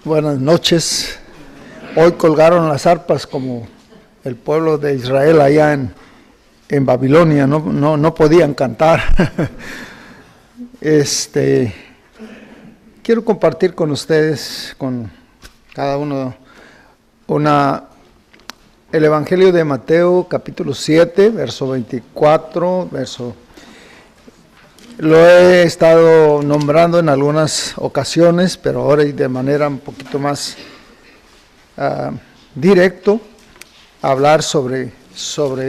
Buenas noches. Hoy colgaron las arpas como el pueblo de Israel allá en Babilonia, no podían cantar. Quiero compartir con ustedes, con cada uno, el Evangelio de Mateo, capítulo 7, verso 24, lo he estado nombrando en algunas ocasiones, pero ahora de manera un poquito más directo, hablar sobre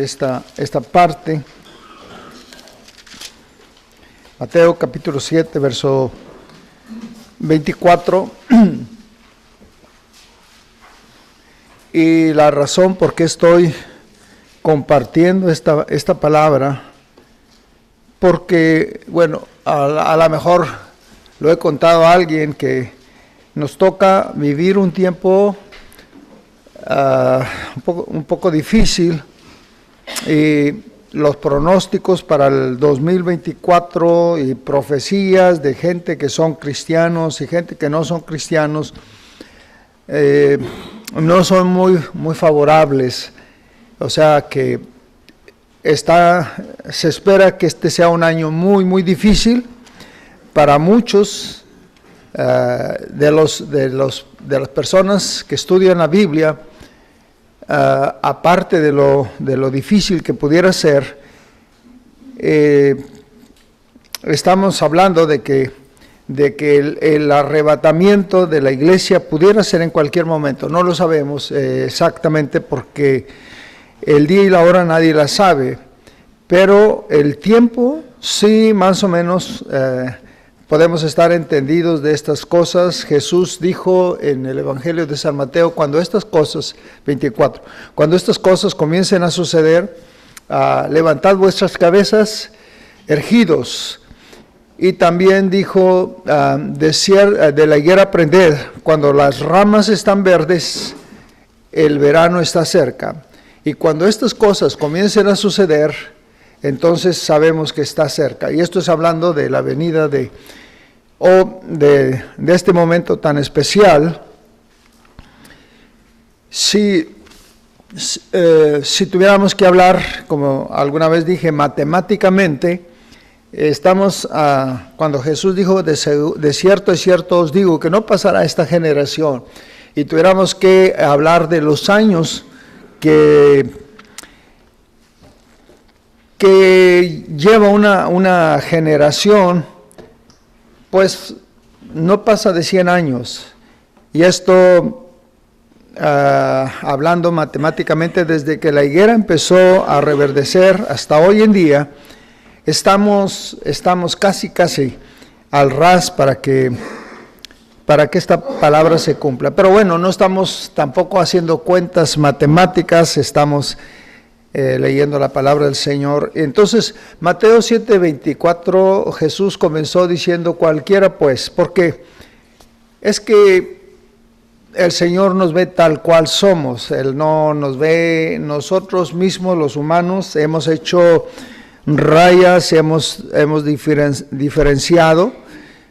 esta parte. Mateo capítulo 7, verso 24. Y la razón por qué estoy compartiendo esta palabra, porque, bueno, a lo mejor lo he contado a alguien que nos toca vivir un tiempo un poco difícil, y los pronósticos para el 2024 y profecías de gente que son cristianos y gente que no son cristianos no son muy favorables. O sea que se espera que este sea un año muy difícil para muchos de las personas que estudian la Biblia. Aparte de lo difícil que pudiera ser, estamos hablando de que el arrebatamiento de la iglesia pudiera ser en cualquier momento. No lo sabemos exactamente, porque el día y la hora nadie la sabe, pero el tiempo sí, más o menos podemos estar entendidos de estas cosas. Jesús dijo en el Evangelio de San Mateo, cuando estas cosas, 24, cuando estas cosas comiencen a suceder, levantad vuestras cabezas erguidos. Y también dijo, de la higuera aprended, cuando las ramas están verdes, el verano está cerca. Y cuando estas cosas comiencen a suceder, entonces sabemos que está cerca. Y esto es hablando de la venida de este momento tan especial. Si tuviéramos que hablar, como alguna vez dije, matemáticamente, estamos, cuando Jesús dijo, de cierto os digo, que no pasará esta generación, y tuviéramos que hablar de los años que lleva una generación, pues no pasa de 100 años. Y esto, hablando matemáticamente, desde que la higuera empezó a reverdecer hasta hoy en día, estamos casi al ras para que esta palabra se cumpla. Pero bueno, no estamos tampoco haciendo cuentas matemáticas, estamos leyendo la palabra del Señor. Entonces, Mateo 7:24, Jesús comenzó diciendo, cualquiera pues, porque es que el Señor nos ve tal cual somos. Él no nos ve, nosotros mismos los humanos hemos hecho rayas, hemos diferenciado,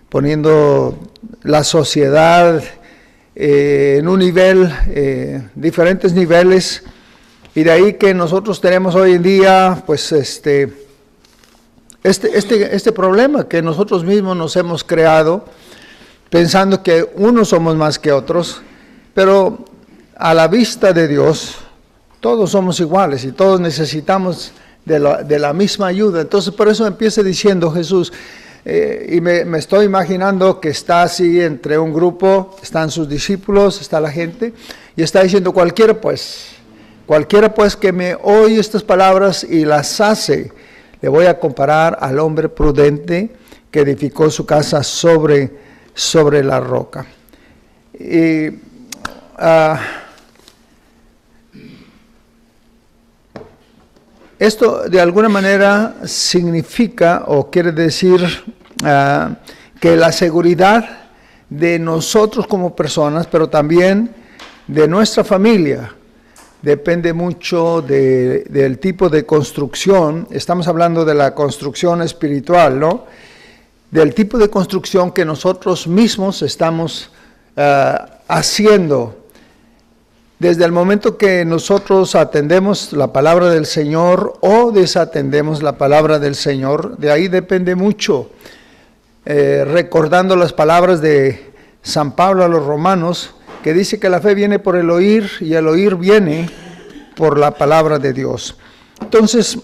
poniendo la sociedad en un nivel, diferentes niveles, y de ahí que nosotros tenemos hoy en día, pues este problema que nosotros mismos nos hemos creado, pensando que unos somos más que otros, pero a la vista de Dios todos somos iguales y todos necesitamos de la misma ayuda. Entonces, por eso empieza diciendo Jesús, y me estoy imaginando que está así entre un grupo, están sus discípulos, está la gente, y está diciendo, cualquiera pues que me oye estas palabras y las hace, le voy a comparar al hombre prudente que edificó su casa sobre la roca. Y esto de alguna manera significa o quiere decir que la seguridad de nosotros como personas, pero también de nuestra familia, depende mucho del tipo de construcción. Estamos hablando de la construcción espiritual, ¿no? Del tipo de construcción que nosotros mismos estamos haciendo. Desde el momento que nosotros atendemos la palabra del Señor o desatendemos la palabra del Señor, de ahí depende mucho. Recordando las palabras de San Pablo a los romanos, que dice que la fe viene por el oír y el oír viene por la palabra de Dios. Entonces,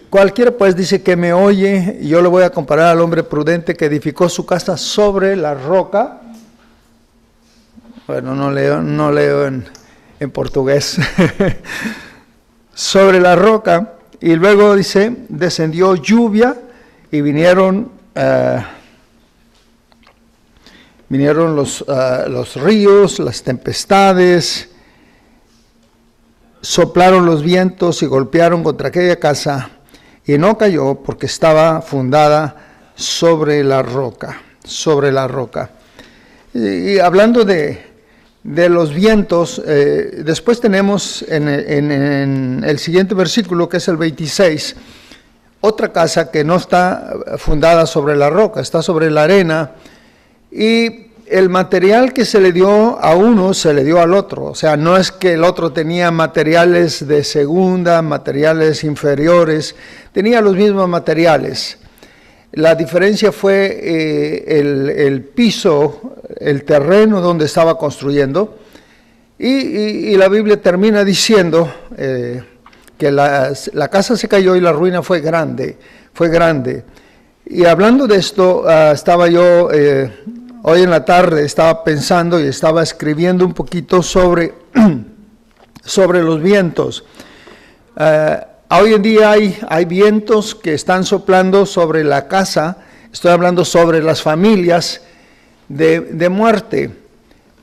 cualquiera pues dice que me oye, y yo le voy a comparar al hombre prudente que edificó su casa sobre la roca. Bueno, no leo en portugués. Sobre la roca, y luego dice, descendió lluvia y vinieron los ríos, las tempestades, soplaron los vientos y golpearon contra aquella casa, y no cayó porque estaba fundada sobre la roca, sobre la roca. Y hablando de los vientos, después tenemos en el siguiente versículo, que es el 26, otra casa que no está fundada sobre la roca, está sobre la arena, y el material que se le dio a uno se le dio al otro. O sea, no es que el otro tenía materiales de segunda, materiales inferiores, tenía los mismos materiales. La diferencia fue el piso, el terreno donde estaba construyendo, y la Biblia termina diciendo que la casa se cayó y la ruina fue grande, Y hablando de esto, estaba yo, hoy en la tarde, estaba pensando y estaba escribiendo un poquito sobre los vientos. Hoy en día hay vientos que están soplando sobre la casa, estoy hablando sobre las familias de muerte.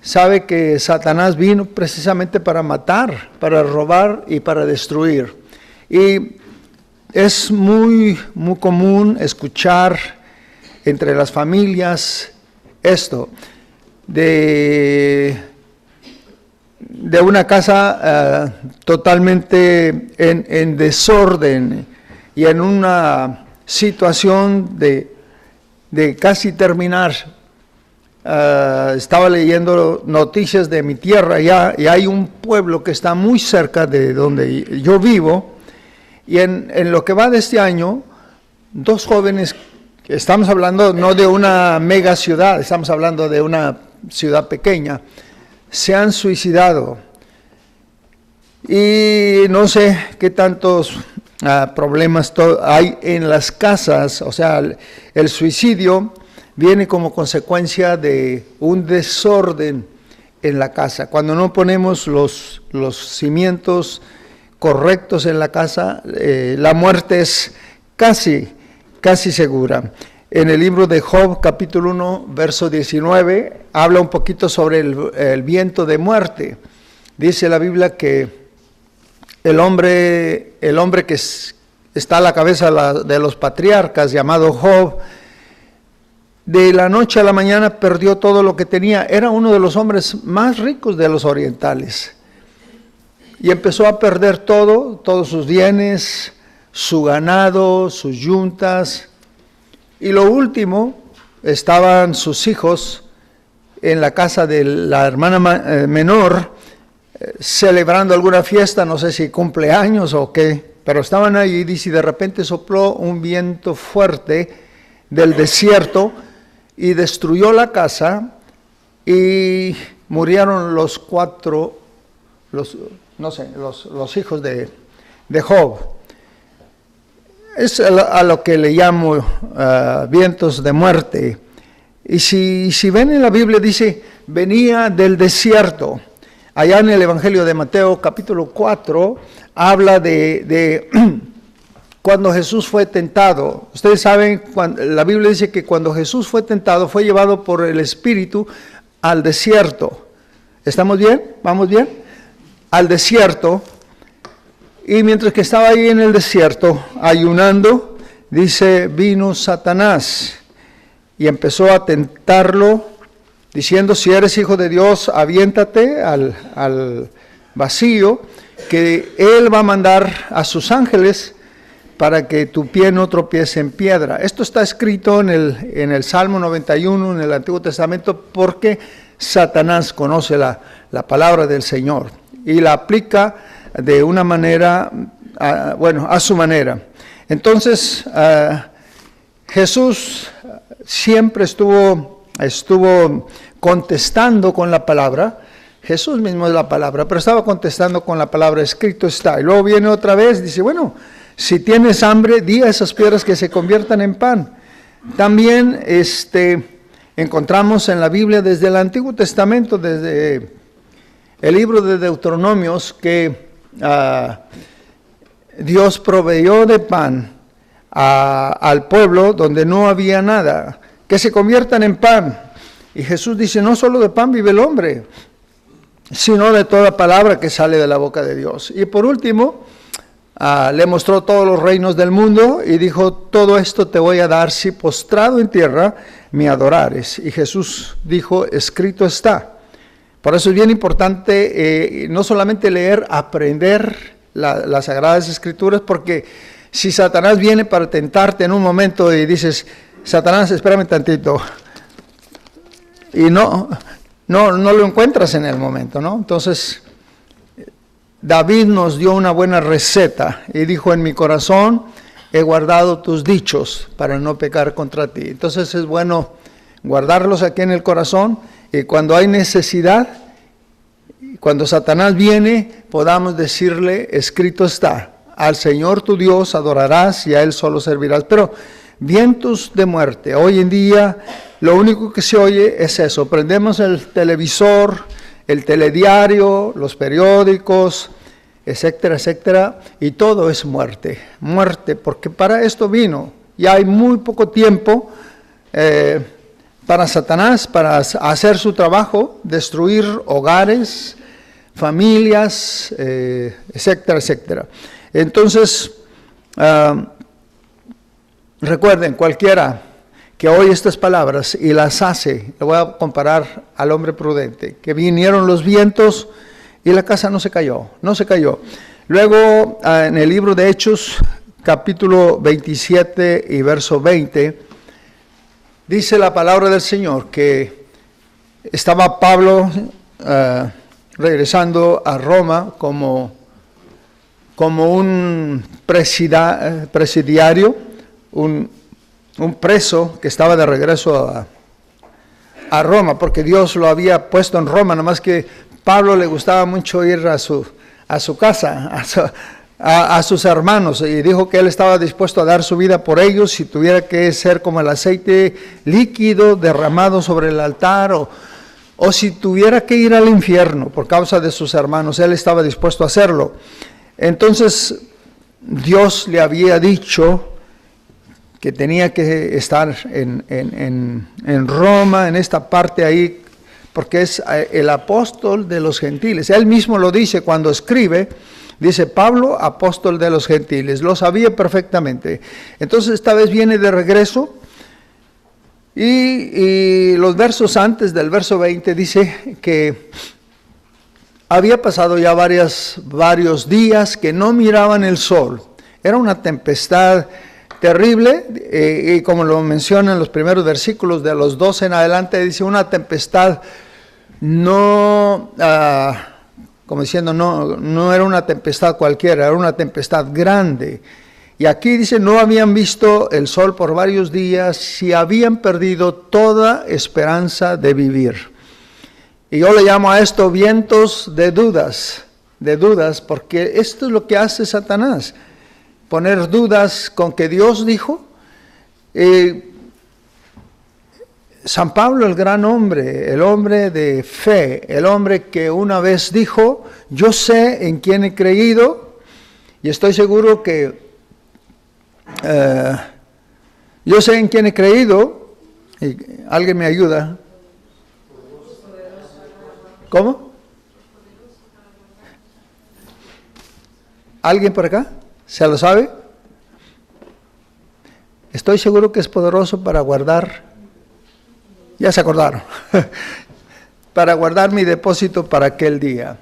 Sabe que Satanás vino precisamente para matar, para robar y para destruir. Y es muy común escuchar entre las familias esto, de una casa totalmente en desorden y en una situación de casi terminar. Estaba leyendo noticias de mi tierra allá, y hay un pueblo que está muy cerca de donde yo vivo, y en lo que va de este año, 2 jóvenes, estamos hablando no de una mega ciudad, estamos hablando de una ciudad pequeña, se han suicidado. Y no sé qué tantos problemas hay en las casas. O sea, el suicidio viene como consecuencia de un desorden en la casa. Cuando no ponemos los cimientos correctos en la casa, la muerte es casi segura. En el libro de Job, capítulo 1, verso 19, habla un poquito sobre el viento de muerte. Dice la Biblia que el hombre que está a la cabeza de los patriarcas, llamado Job, de la noche a la mañana perdió todo lo que tenía. Era uno de los hombres más ricos de los orientales. Y empezó a perder todos sus bienes, su ganado, sus yuntas. Y lo último, estaban sus hijos en la casa de la hermana menor, celebrando alguna fiesta, no sé si cumpleaños o qué, pero estaban allí, dice, y de repente sopló un viento fuerte del desierto y destruyó la casa, y murieron los hijos de Job. Es a lo que le llamo vientos de muerte. Y si ven en la Biblia, dice, venía del desierto. Allá en el Evangelio de Mateo, capítulo 4, habla de cuando Jesús fue tentado. Ustedes saben, la Biblia dice que cuando Jesús fue tentado, fue llevado por el Espíritu al desierto. ¿Estamos bien? ¿Vamos bien? Al desierto. Y mientras que estaba ahí en el desierto, ayunando, dice, vino Satanás y empezó a tentarlo, diciendo, si eres hijo de Dios, aviéntate al vacío, que Él va a mandar a sus ángeles para que tu pie no tropiece en piedra. Esto está escrito en el Salmo 91, en el Antiguo Testamento, porque Satanás conoce la palabra del Señor y la aplica de una manera, a su manera. Entonces, Jesús siempre estuvo contestando con la palabra. Jesús mismo es la palabra, pero estaba contestando con la palabra, escrito está. Y luego viene otra vez, dice, bueno, si tienes hambre, di a esas piedras que se conviertan en pan. También encontramos en la Biblia desde el Antiguo Testamento, desde el libro de Deuteronomios, que Dios proveyó de pan al pueblo donde no había nada, que se conviertan en pan. Y Jesús dice, no solo de pan vive el hombre, sino de toda palabra que sale de la boca de Dios. Y por último, le mostró todos los reinos del mundo y dijo, todo esto te voy a dar si postrado en tierra me adorares. Y Jesús dijo, escrito está. Por eso es bien importante no solamente leer, aprender las Sagradas Escrituras, porque si Satanás viene para tentarte en un momento y dices, Satanás, espérame tantito, y no lo encuentras en el momento, ¿no? Entonces, David nos dio una buena receta y dijo, en mi corazón he guardado tus dichos para no pecar contra ti. Entonces es bueno guardarlos aquí en el corazón y cuando hay necesidad, cuando Satanás viene, podamos decirle, escrito está, al Señor tu Dios adorarás y a Él solo servirás. Pero vientos de muerte, hoy en día lo único que se oye es eso, prendemos el televisor, el telediario, los periódicos, etcétera, etcétera, y todo es muerte, porque para esto vino, y hay muy poco tiempo para Satanás, para hacer su trabajo, destruir hogares, familias, etcétera, etcétera. Entonces, recuerden, cualquiera que oye estas palabras y las hace, le voy a comparar al hombre prudente, que vinieron los vientos y la casa no se cayó. Luego, en el libro de Hechos, capítulo 27 y verso 20, dice la palabra del Señor que estaba Pablo regresando a Roma como un presidiario, un preso que estaba de regreso a Roma, porque Dios lo había puesto en Roma, nomás que Pablo le gustaba mucho ir a su casa, a sus hermanos, y dijo que él estaba dispuesto a dar su vida por ellos, si tuviera que ser como el aceite líquido derramado sobre el altar, o si tuviera que ir al infierno por causa de sus hermanos, él estaba dispuesto a hacerlo. Entonces, Dios le había dicho que tenía que estar en Roma, en esta parte ahí, porque es el apóstol de los gentiles. Él mismo lo dice cuando escribe, dice Pablo, apóstol de los gentiles, lo sabía perfectamente. Entonces esta vez viene de regreso y los versos antes del verso 20 dice que había pasado ya varios días que no miraban el sol. Era una tempestad terrible, y como lo mencionan los primeros versículos de los 12 en adelante, dice una tempestad no era una tempestad cualquiera, era una tempestad grande. Y aquí dice, no habían visto el sol por varios días y habían perdido toda esperanza de vivir. Y yo le llamo a esto vientos de dudas, porque esto es lo que hace Satanás. Poner dudas con que Dios dijo. San Pablo, el gran hombre, el hombre de fe, el hombre que una vez dijo, yo sé en quién he creído y estoy seguro que yo sé en quién he creído, y alguien me ayuda. ¿Cómo? ¿Alguien por acá? ¿Se lo sabe? Estoy seguro que es poderoso para guardar, ya se acordaron, para guardar mi depósito para aquel día.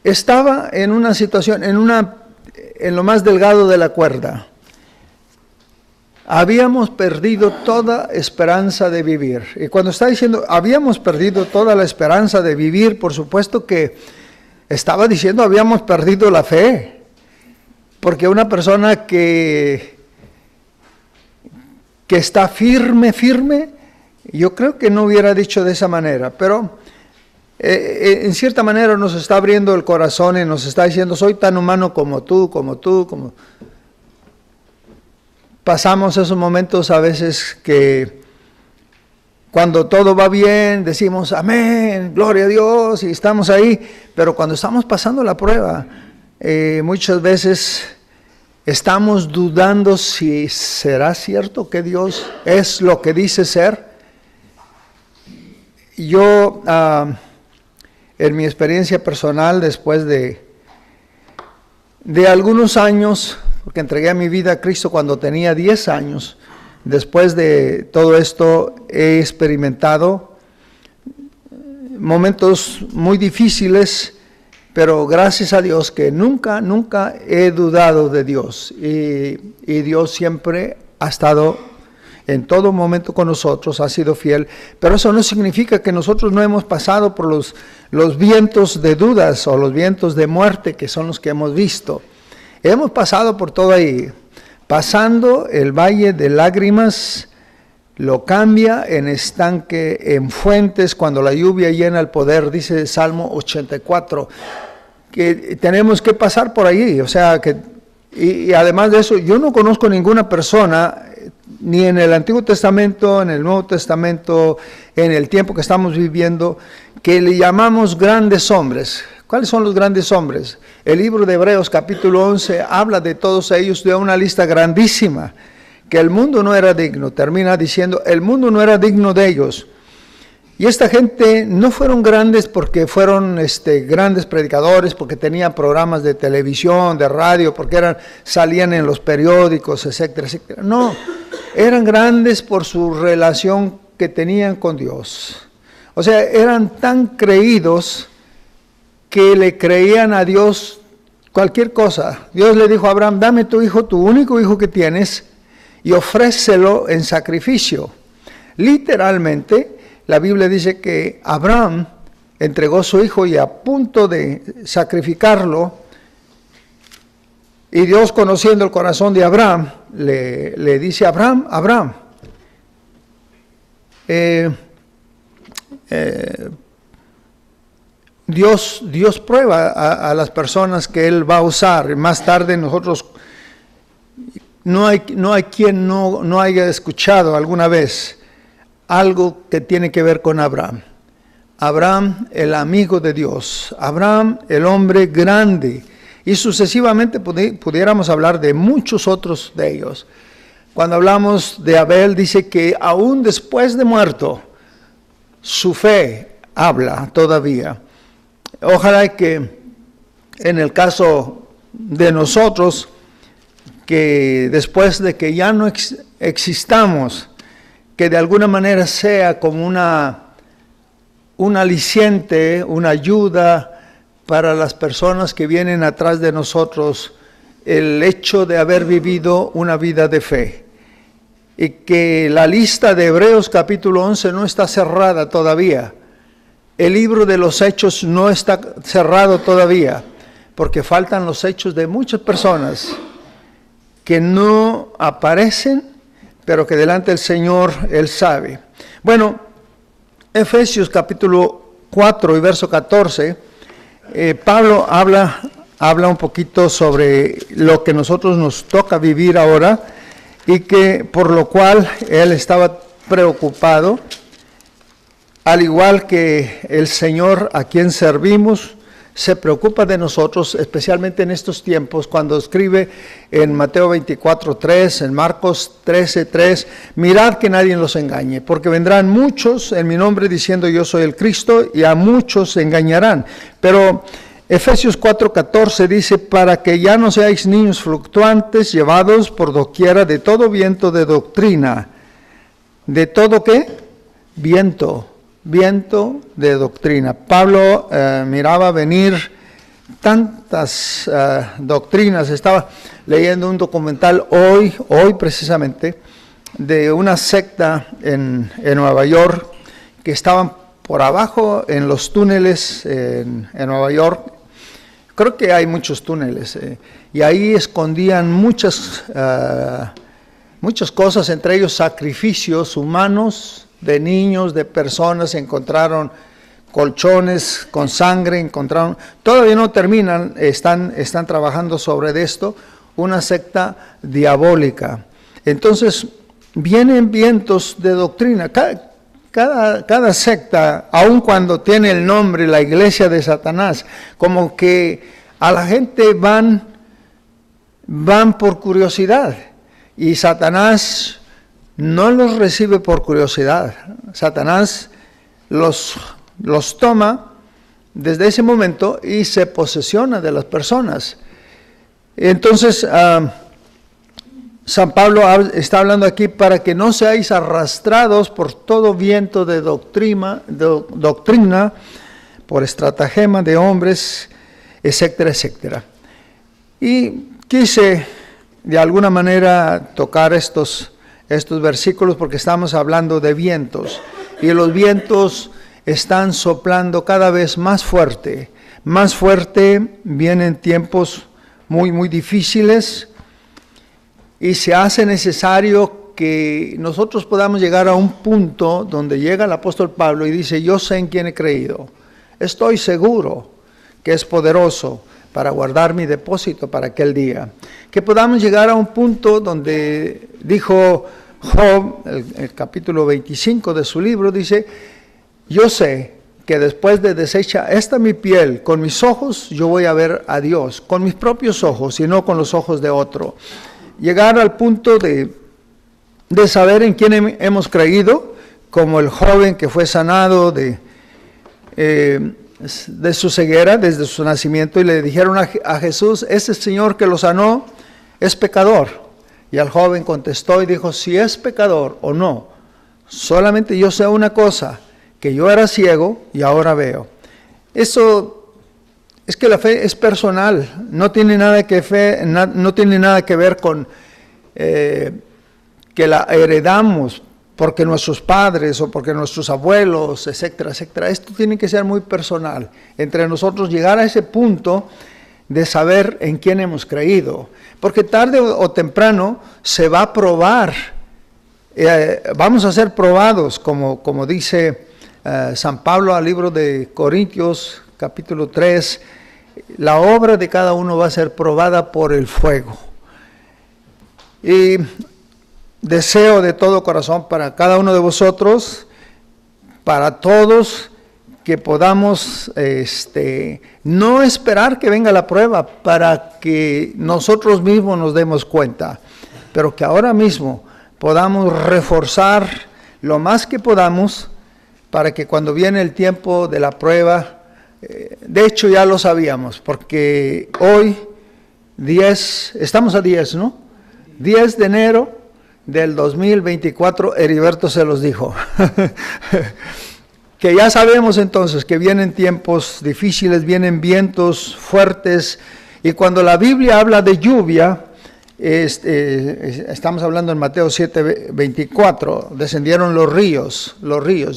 Estaba en una situación, en lo más delgado de la cuerda. habíamos perdido toda esperanza de vivir. Y cuando está diciendo habíamos perdido toda la esperanza de vivir, por supuesto que estaba diciendo habíamos perdido la fe. Porque una persona que está firme, yo creo que no hubiera dicho de esa manera, pero en cierta manera nos está abriendo el corazón y nos está diciendo, soy tan humano como tú. Pasamos esos momentos a veces que cuando todo va bien decimos amén, gloria a Dios, y estamos ahí, pero cuando estamos pasando la prueba, muchas veces estamos dudando si será cierto que Dios es lo que dice ser. Yo, en mi experiencia personal, después de algunos años, porque entregué mi vida a Cristo cuando tenía 10 años, después de todo esto he experimentado momentos muy difíciles, pero gracias a Dios que nunca he dudado de Dios, y Dios siempre ha estado en todo momento con nosotros, ha sido fiel, pero eso no significa que nosotros no hemos pasado por los vientos de dudas o los vientos de muerte que son los que hemos visto. Hemos pasado por todo ahí, pasando el valle de lágrimas, lo cambia en estanque, en fuentes, cuando la lluvia llena el poder, dice Salmo 84, que tenemos que pasar por ahí, o sea, y además de eso, yo no conozco ninguna persona, ni en el Antiguo Testamento, en el Nuevo Testamento, en el tiempo que estamos viviendo, que le llamamos grandes hombres. ¿Cuáles son los grandes hombres? El libro de Hebreos capítulo 11 habla de todos ellos, de una lista grandísima, que el mundo no era digno, termina diciendo, el mundo no era digno de ellos. Y esta gente no fueron grandes porque fueron grandes predicadores, porque tenían programas de televisión, de radio, porque salían en los periódicos, etcétera, etcétera. No, eran grandes por su relación que tenían con Dios. O sea, eran tan creídos que le creían a Dios cualquier cosa. Dios le dijo a Abraham, dame tu hijo, tu único hijo que tienes, y ofrécelo en sacrificio. Literalmente, la Biblia dice que Abraham entregó su hijo y a punto de sacrificarlo, y Dios, conociendo el corazón de Abraham, le dice a Abraham, Dios prueba a las personas que Él va a usar. Más tarde nosotros, no hay quien no haya escuchado alguna vez algo que tiene que ver con Abraham. Abraham, el amigo de Dios. Abraham, el hombre grande. Y sucesivamente pudiéramos hablar de muchos otros de ellos. Cuando hablamos de Abel, dice que aún después de muerto, su fe habla todavía. Ojalá que en el caso de nosotros, que después de que ya no existamos, que de alguna manera sea como un aliciente, una ayuda para las personas que vienen atrás de nosotros, el hecho de haber vivido una vida de fe. Y que la lista de Hebreos capítulo 11 no está cerrada todavía. El libro de los hechos no está cerrado todavía, porque faltan los hechos de muchas personas que no aparecen, pero que delante del Señor Él sabe. Bueno, Efesios capítulo 4 y verso 14, Pablo habla un poquito sobre lo que nosotros nos toca vivir ahora, y que por lo cual él estaba preocupado, al igual que el Señor a quien servimos se preocupa de nosotros, especialmente en estos tiempos, cuando escribe en Mateo 24:3, en Marcos 13:3, mirad que nadie los engañe, porque vendrán muchos en mi nombre diciendo yo soy el Cristo, y a muchos se engañarán. Pero Efesios 4:14 dice, para que ya no seáis niños fluctuantes, llevados por doquiera de todo viento de doctrina. ¿De todo qué? Viento de doctrina. Pablo miraba venir tantas doctrinas. Estaba leyendo un documental hoy precisamente, de una secta en Nueva York que estaban por abajo en los túneles en Nueva York. Creo que hay muchos túneles y ahí escondían muchas cosas, entre ellos sacrificios humanos de niños, de personas. Encontraron colchones con sangre, todavía no terminan, están trabajando sobre esto, una secta diabólica. Entonces vienen vientos de doctrina. Cada secta, aun cuando tiene el nombre la iglesia de Satanás, como que a la gente van por curiosidad, y Satanás no los recibe por curiosidad. Satanás los toma desde ese momento y se posesiona de las personas. Entonces, San Pablo está hablando aquí para que no seáis arrastrados por todo viento de doctrina, por estratagema de hombres, etcétera, etcétera. Y quise de alguna manera tocar estos versículos porque estamos hablando de vientos, y los vientos están soplando cada vez más fuerte, vienen tiempos muy, muy difíciles, y se hace necesario que nosotros podamos llegar a un punto donde llega el apóstol Pablo y dice: yo sé en quién he creído, estoy seguro que es poderoso para guardar mi depósito para aquel día. Que podamos llegar a un punto donde dijo Job, el capítulo 25 de su libro, dice: yo sé que después de deshecha esta mi piel, con mis ojos yo voy a ver a Dios, con mis propios ojos y no con los ojos de otro. Llegar al punto de saber en quién hemos creído, como el joven que fue sanado de su ceguera desde su nacimiento, y le dijeron a Jesús: ese Señor que lo sanó es pecador. Y el joven contestó y dijo: si es pecador o no, solamente yo sé una cosa, que yo era ciego y ahora veo. Eso es que la fe es personal, no tiene nada que ver con que la heredamos porque nuestros padres o porque nuestros abuelos, etcétera, etcétera. Esto tiene que ser muy personal entre nosotros, llegar a ese punto de saber en quién hemos creído, porque tarde o temprano se va a probar, vamos a ser probados, como dice San Pablo al libro de Corintios, capítulo 3, la obra de cada uno va a ser probada por el fuego. Y deseo de todo corazón para cada uno de vosotros, para todos, que podamos no esperar que venga la prueba para que nosotros mismos nos demos cuenta, pero que ahora mismo podamos reforzar lo más que podamos para que cuando viene el tiempo de la prueba, de hecho ya lo sabíamos, porque hoy estamos a 10, ¿no? 10 de enero del 2024, Heriberto se los dijo, que ya sabemos entonces que vienen tiempos difíciles, vienen vientos fuertes, y cuando la Biblia habla de lluvia, estamos hablando en Mateo 7:24, descendieron los ríos,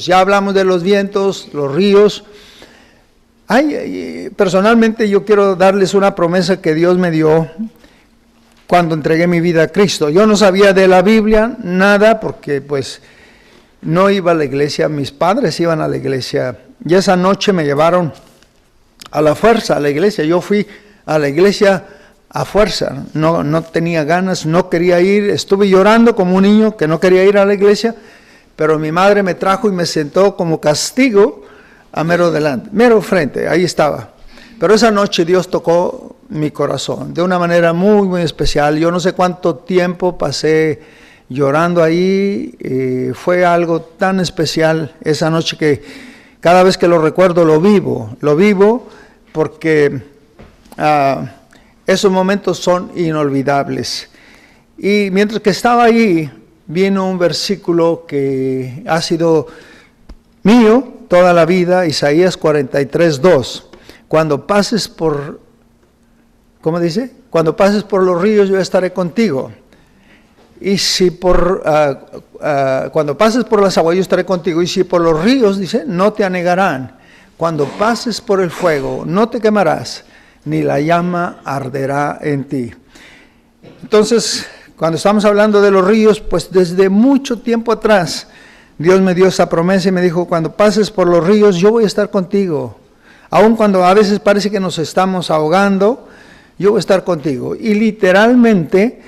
ya hablamos de los vientos, los ríos. Personalmente yo quiero darles una promesa que Dios me dio cuando entregué mi vida a Cristo. Yo no sabía de la Biblia nada porque pues no iba a la iglesia, mis padres iban a la iglesia, y esa noche me llevaron a la fuerza a la iglesia. Yo fui a la iglesia a fuerza, no tenía ganas, no quería ir, estuve llorando como un niño que no quería ir a la iglesia, pero mi madre me trajo y me sentó como castigo a mero frente, ahí estaba. Pero esa noche Dios tocó mi corazón de una manera muy, muy especial. Yo no sé cuánto tiempo pasé llorando ahí, fue algo tan especial esa noche que cada vez que lo recuerdo lo vivo porque esos momentos son inolvidables. Y mientras que estaba ahí, vino un versículo que ha sido mío toda la vida, Isaías 43:2. Cuando pases por, ¿cómo dice? Cuando pases por los ríos, yo estaré contigo. y si cuando pases por las aguas yo estaré contigo, y si por los ríos, dice, no te anegarán. Cuando pases por el fuego, no te quemarás, ni la llama arderá en ti. Entonces, cuando estamos hablando de los ríos, pues desde mucho tiempo atrás, Dios me dio esa promesa y me dijo, cuando pases por los ríos, yo voy a estar contigo. Aun cuando a veces parece que nos estamos ahogando, yo voy a estar contigo. Y literalmente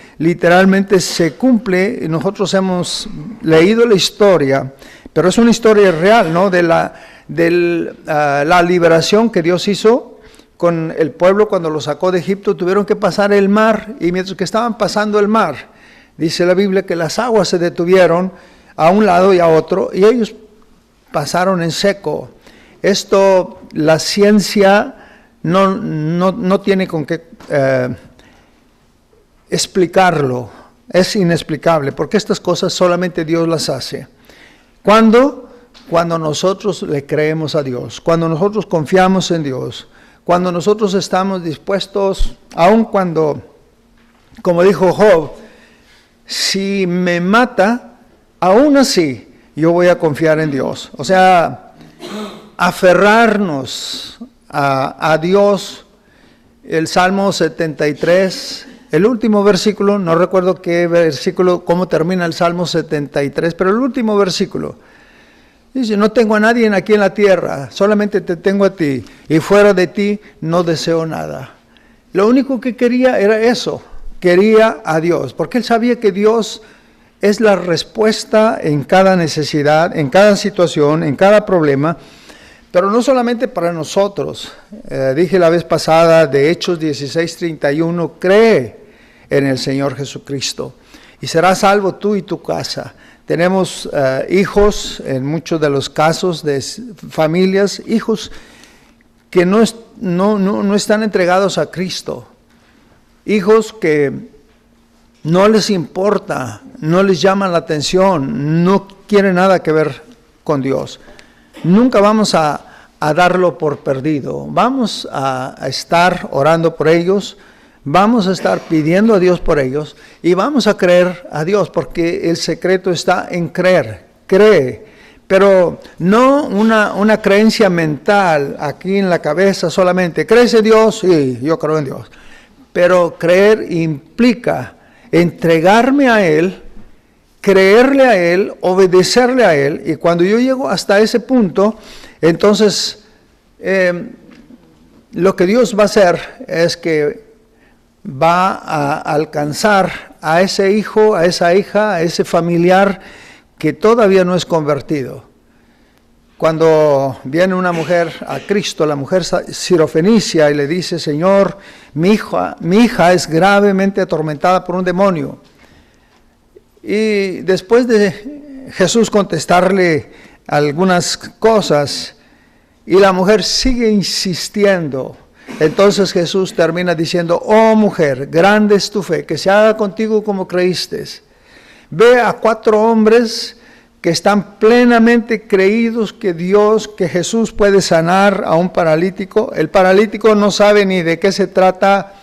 se cumple. Nosotros hemos leído la historia, pero es una historia real, ¿no? De la liberación que Dios hizo con el pueblo cuando lo sacó de Egipto. Tuvieron que pasar el mar, y mientras que estaban pasando el mar, dice la Biblia que las aguas se detuvieron a un lado y a otro, y ellos pasaron en seco. Esto, la ciencia no tiene con qué explicarlo, es inexplicable, porque estas cosas solamente Dios las hace. ¿Cuándo? Cuando nosotros le creemos a Dios, cuando nosotros confiamos en Dios, cuando nosotros estamos dispuestos, aun cuando, como dijo Job, si me mata, aún así yo voy a confiar en Dios. O sea, aferrarnos a Dios. El Salmo 73, el último versículo, no recuerdo qué versículo, cómo termina el Salmo 73, pero el último versículo dice, no tengo a nadie aquí en la tierra, solamente te tengo a ti, y fuera de ti no deseo nada. Lo único que quería era eso, quería a Dios, porque él sabía que Dios es la respuesta en cada necesidad, en cada situación, en cada problema, pero no solamente para nosotros. Dije la vez pasada de Hechos 16:31, cree en el Señor Jesucristo y serás salvo tú y tu casa. Tenemos hijos, en muchos de los casos de familias, hijos que no están entregados a Cristo. Hijos que no les importa, no les llama la atención, no quieren nada que ver con Dios. Nunca vamos a darlo por perdido. Vamos a estar orando por ellos, vamos a estar pidiendo a Dios por ellos y vamos a creer a Dios, porque el secreto está en creer. Cree, pero no una creencia mental aquí en la cabeza solamente. ¿Crees en Dios? Sí, yo creo en Dios. Pero creer implica entregarme a Él, creerle a Él, obedecerle a Él, y cuando yo llego hasta ese punto, entonces lo que Dios va a hacer es que va a alcanzar a ese hijo, a esa hija, a ese familiar que todavía no es convertido. Cuando viene una mujer a Cristo, la mujer sirofenicia, y le dice, Señor, mi hija es gravemente atormentada por un demonio. Y después de Jesús contestarle algunas cosas, y la mujer sigue insistiendo, entonces Jesús termina diciendo, oh mujer, grande es tu fe, que se haga contigo como creíste. Ve a 4 hombres que están plenamente creídos que Jesús puede sanar a un paralítico. El paralítico no sabe ni de qué se trata,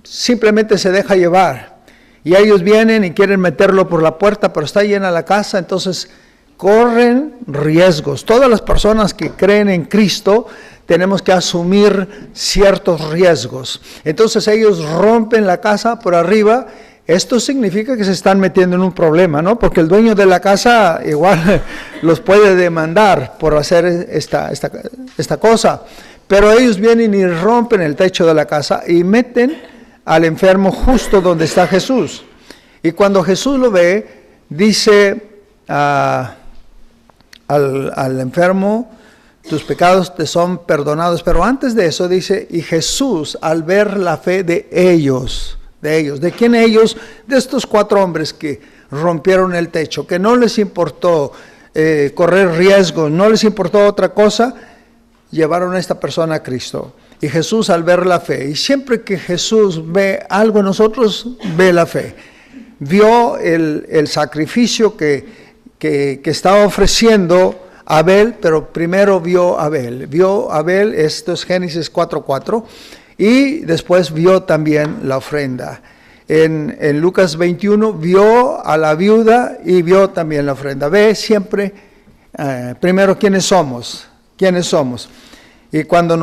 simplemente se deja llevar. Y ellos vienen y quieren meterlo por la puerta, pero está llena la casa, entonces corren riesgos. Todas las personas que creen en Cristo tenemos que asumir ciertos riesgos. Entonces ellos rompen la casa por arriba. Esto significa que se están metiendo en un problema, ¿no? Porque el dueño de la casa igual los puede demandar por hacer esta cosa. Pero ellos vienen y rompen el techo de la casa y meten al enfermo justo donde está Jesús. Y cuando Jesús lo ve, dice al enfermo, tus pecados te son perdonados. Pero antes de eso dice, y Jesús, al ver la fe de ellos, ¿de quién ellos? De estos 4 hombres que rompieron el techo, que no les importó correr riesgos, no les importó otra cosa, llevaron a esta persona a Cristo. Y Jesús, al ver la fe, y siempre que Jesús ve algo en nosotros, ve la fe. Vio el sacrificio que estaba ofreciendo Abel, pero primero vio Abel, esto es Génesis 4:4, y después vio también la ofrenda. en Lucas 21, vio a la viuda y vio también la ofrenda. Ve siempre, primero, quiénes somos. Y cuando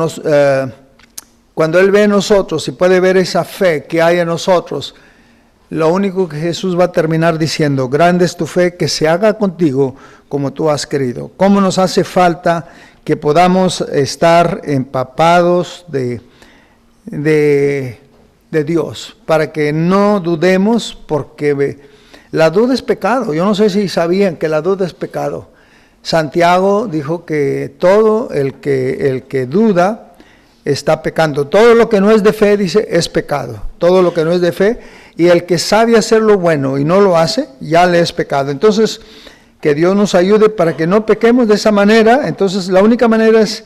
Él ve en nosotros y puede ver esa fe que hay en nosotros, lo único que Jesús va a terminar diciendo: grande es tu fe, que se haga contigo como tú has querido. ¿Cómo nos hace falta que podamos estar empapados de Dios, para que no dudemos? Porque la duda es pecado. Yo no sé si sabían que la duda es pecado. Santiago dijo que todo el que duda está pecando. Todo lo que no es de fe, dice, es pecado. Todo lo que no es de fe, y el que sabe hacer lo bueno y no lo hace, ya le es pecado. Entonces, que Dios nos ayude para que no pequemos de esa manera. Entonces, la única manera es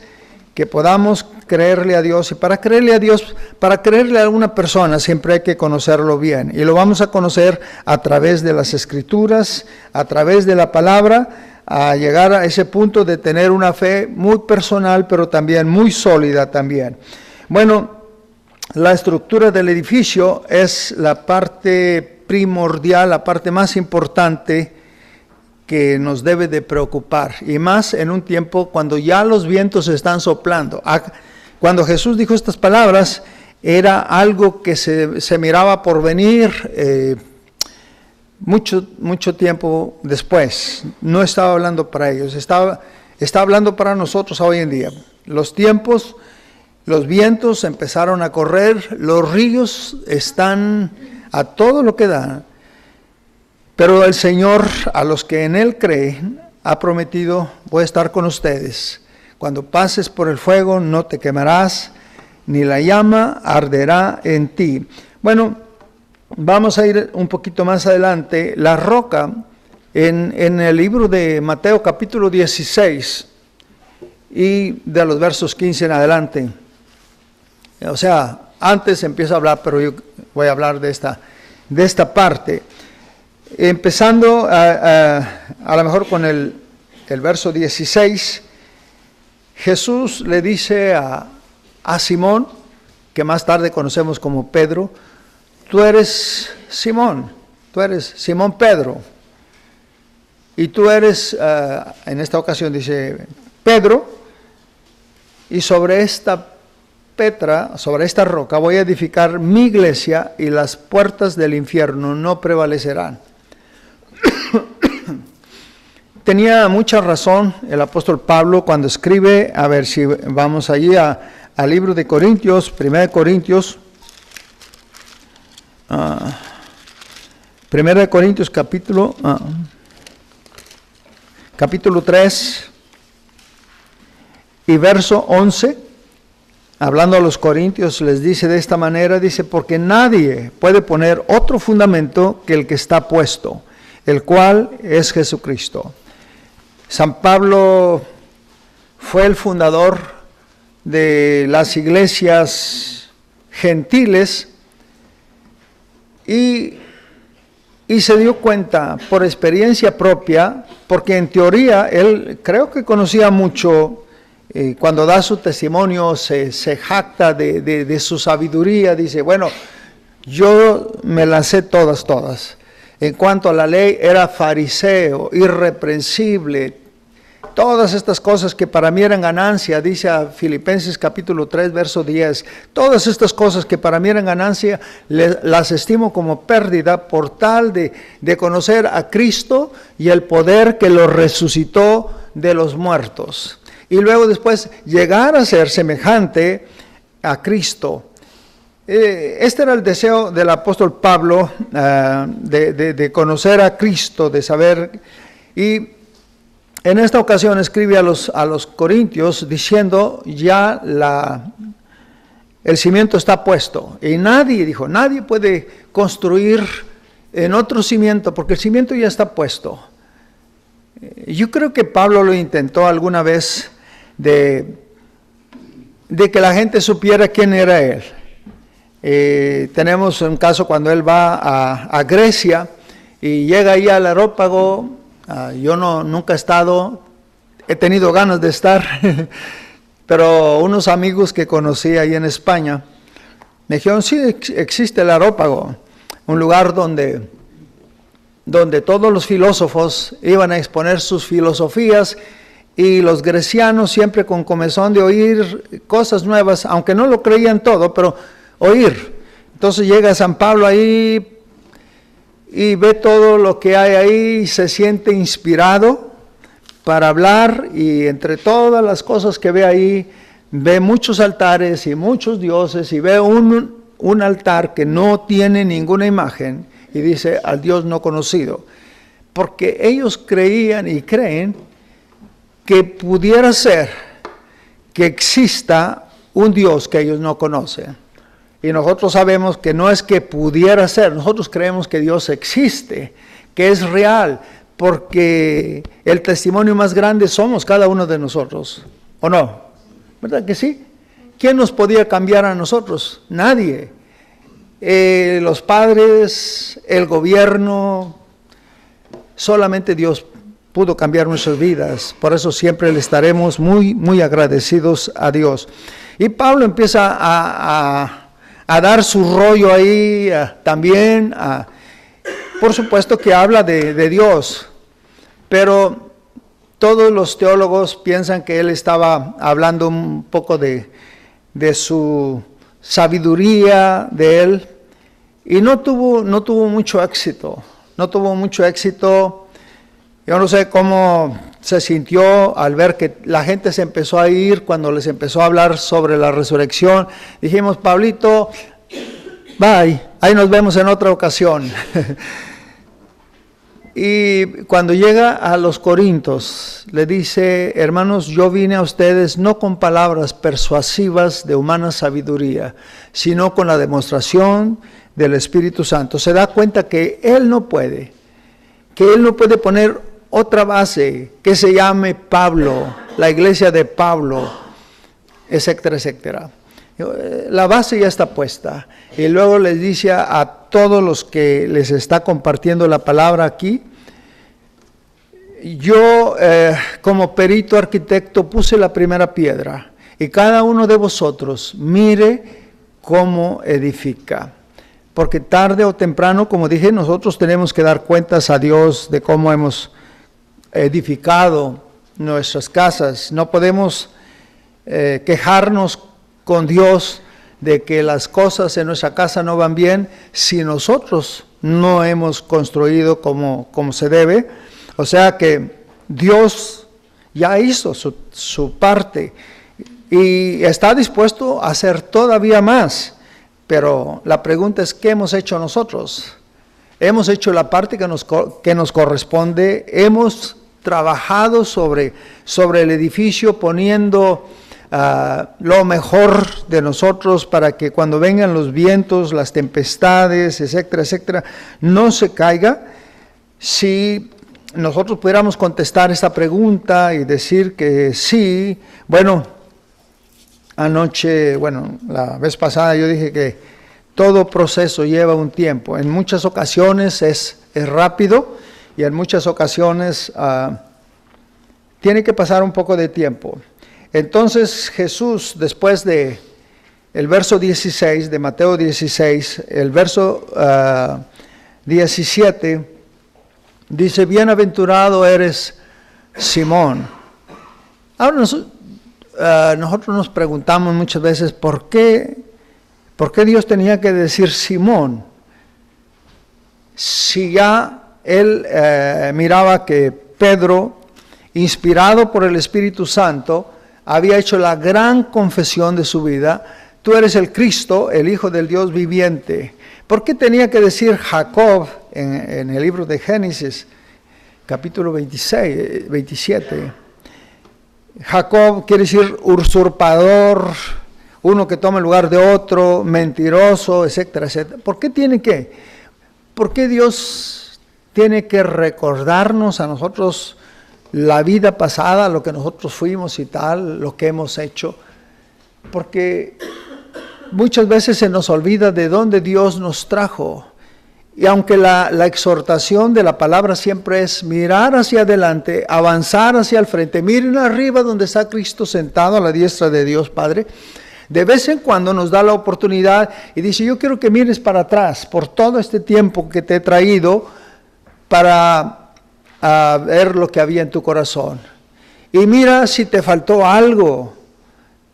que podamos creerle a Dios. Y para creerle a Dios, para creerle a alguna persona, siempre hay que conocerlo bien. Y lo vamos a conocer a través de las Escrituras, a través de la palabra, a llegar a ese punto de tener una fe muy personal, pero también muy sólida también. Bueno, la estructura del edificio es la parte primordial, la parte más importante que nos debe de preocupar, y más en un tiempo cuando ya los vientos están soplando. Cuando Jesús dijo estas palabras, era algo que se miraba por venir mucho tiempo después. No estaba hablando para ellos, está hablando para nosotros hoy en día. Los tiempos, los vientos empezaron a correr, los ríos están a todo lo que dan. Pero el Señor, a los que en Él creen, ha prometido: voy a estar con ustedes. Cuando pases por el fuego no te quemarás, ni la llama arderá en ti. Bueno, vamos a ir un poquito más adelante. La roca, en el libro de Mateo capítulo 16, y de los versos 15 en adelante. O sea, antes empieza a hablar, pero yo voy a hablar de esta parte. Empezando a lo mejor con el verso 16, Jesús le dice a Simón, que más tarde conocemos como Pedro: tú eres Simón Pedro, y tú eres, en esta ocasión dice Pedro, y sobre esta roca voy a edificar mi iglesia, y las puertas del infierno no prevalecerán. Tenía mucha razón el apóstol Pablo cuando escribe, a ver si vamos allí al libro de Corintios, 1 Corintios, 1 Corintios capítulo 3 y verso 11, hablando a los corintios, les dice de esta manera, dice: porque nadie puede poner otro fundamento que el que está puesto, el cual es Jesucristo. San Pablo fue el fundador de las iglesias gentiles y se dio cuenta por experiencia propia, porque en teoría él creo que conocía mucho. Cuando da su testimonio se jacta de su sabiduría, dice: bueno, yo me las sé todas. En cuanto a la ley, era fariseo, irreprensible. Todas estas cosas que para mí eran ganancia, dice a Filipenses capítulo 3, verso 10, todas estas cosas que para mí eran ganancia, las estimo como pérdida por tal de conocer a Cristo y el poder que lo resucitó de los muertos. Y luego después llegar a ser semejante a Cristo. Este era el deseo del apóstol Pablo, de conocer a Cristo, de saber. Y en esta ocasión escribe a los corintios diciendo: ya el cimiento está puesto. Y nadie puede construir en otro cimiento, porque el cimiento ya está puesto. Yo creo que Pablo lo intentó alguna vez de que la gente supiera quién era él. Tenemos un caso cuando él va a Grecia y llega ahí al Areópago. Yo nunca he estado, he tenido ganas de estar, pero unos amigos que conocí ahí en España me dijeron: sí, existe el Areópago. un lugar donde todos los filósofos iban a exponer sus filosofías, y los grecianos siempre con comezón de oír cosas nuevas, aunque no lo creían todo, pero oír. Entonces llega San Pablo ahí y ve todo lo que hay ahí y se siente inspirado para hablar, y entre todas las cosas que ve ahí, ve muchos altares y muchos dioses, y ve un altar que no tiene ninguna imagen, y dice: al Dios no conocido, porque ellos creían y creen que pudiera ser que exista un Dios que ellos no conocen. Y nosotros sabemos que no es que pudiera ser, nosotros creemos que Dios existe, que es real, porque el testimonio más grande somos cada uno de nosotros, ¿o no? ¿Verdad que sí? ¿Quién nos podía cambiar a nosotros? Nadie. Los padres, el gobierno, solamente Dios pudo cambiar nuestras vidas. Por eso siempre le estaremos muy, muy agradecidos a Dios. Y Pablo empieza a dar su rollo ahí también. Por supuesto que habla de Dios, pero todos los teólogos piensan que él estaba hablando un poco de su sabiduría de él, y no tuvo mucho éxito. No tuvo mucho éxito. Yo no sé cómo se sintió al ver que la gente se empezó a ir cuando les empezó a hablar sobre la resurrección. Dijimos: Pablito, bye, ahí nos vemos en otra ocasión. Y cuando llega a los Corintios, le dice: hermanos, yo vine a ustedes no con palabras persuasivas de humana sabiduría, sino con la demostración del Espíritu Santo. Se da cuenta que él no puede poner otra base que se llame Pablo, la iglesia de Pablo, etcétera, etcétera. La base ya está puesta. Y luego les dice a todos los que les está compartiendo la palabra aquí: yo como perito arquitecto puse la primera piedra, y cada uno de vosotros mire cómo edifica. Porque tarde o temprano, como dije, nosotros tenemos que dar cuentas a Dios de cómo hemos edificado nuestras casas. No podemos quejarnos con Dios de que las cosas en nuestra casa no van bien si nosotros no hemos construido como se debe. O sea que Dios ya hizo su parte y está dispuesto a hacer todavía más. Pero la pregunta es: ¿qué hemos hecho nosotros? Hemos hecho la parte que nos corresponde. Hemos trabajado sobre el edificio, poniendo lo mejor de nosotros para que cuando vengan los vientos, las tempestades, etcétera, etcétera, no se caiga. Si nosotros pudiéramos contestar esta pregunta y decir que sí, la vez pasada yo dije que todo proceso lleva un tiempo. En muchas ocasiones es rápido, y en muchas ocasiones tiene que pasar un poco de tiempo. Entonces Jesús, después de el verso 16 de Mateo 16, el verso 17, dice: bienaventurado eres, Simón. Ahora nosotros nos preguntamos muchas veces ¿por qué Dios tenía que decir Simón? Si ya él miraba que Pedro, inspirado por el Espíritu Santo, había hecho la gran confesión de su vida: tú eres el Cristo, el Hijo del Dios viviente. ¿Por qué tenía que decir Jacob en el libro de Génesis, capítulo 27? Jacob quiere decir usurpador, uno que toma el lugar de otro, mentiroso, etcétera, etcétera. ¿Por qué Dios tiene que recordarnos a nosotros la vida pasada, lo que nosotros fuimos y tal, lo que hemos hecho? Porque muchas veces se nos olvida de dónde Dios nos trajo. Y aunque la exhortación de la palabra siempre es mirar hacia adelante, avanzar hacia el frente, miren arriba donde está Cristo sentado a la diestra de Dios Padre, De vez en cuando nos da la oportunidad y dice, yo quiero que mires para atrás por todo este tiempo que te he traído para ver lo que había en tu corazón. Y mira si te faltó algo.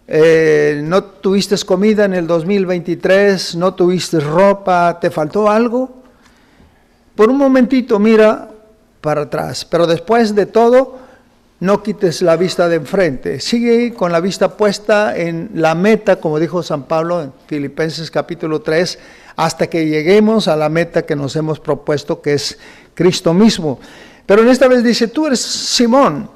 No tuviste comida en el 2023, no tuviste ropa, ¿te faltó algo? Por un momentito mira para atrás, pero después de todo, no quites la vista de enfrente. Sigue con la vista puesta en la meta, como dijo San Pablo en Filipenses capítulo 3, hasta que lleguemos a la meta que nos hemos propuesto, que es Cristo mismo. Pero en esta vez dice, tú eres Simón,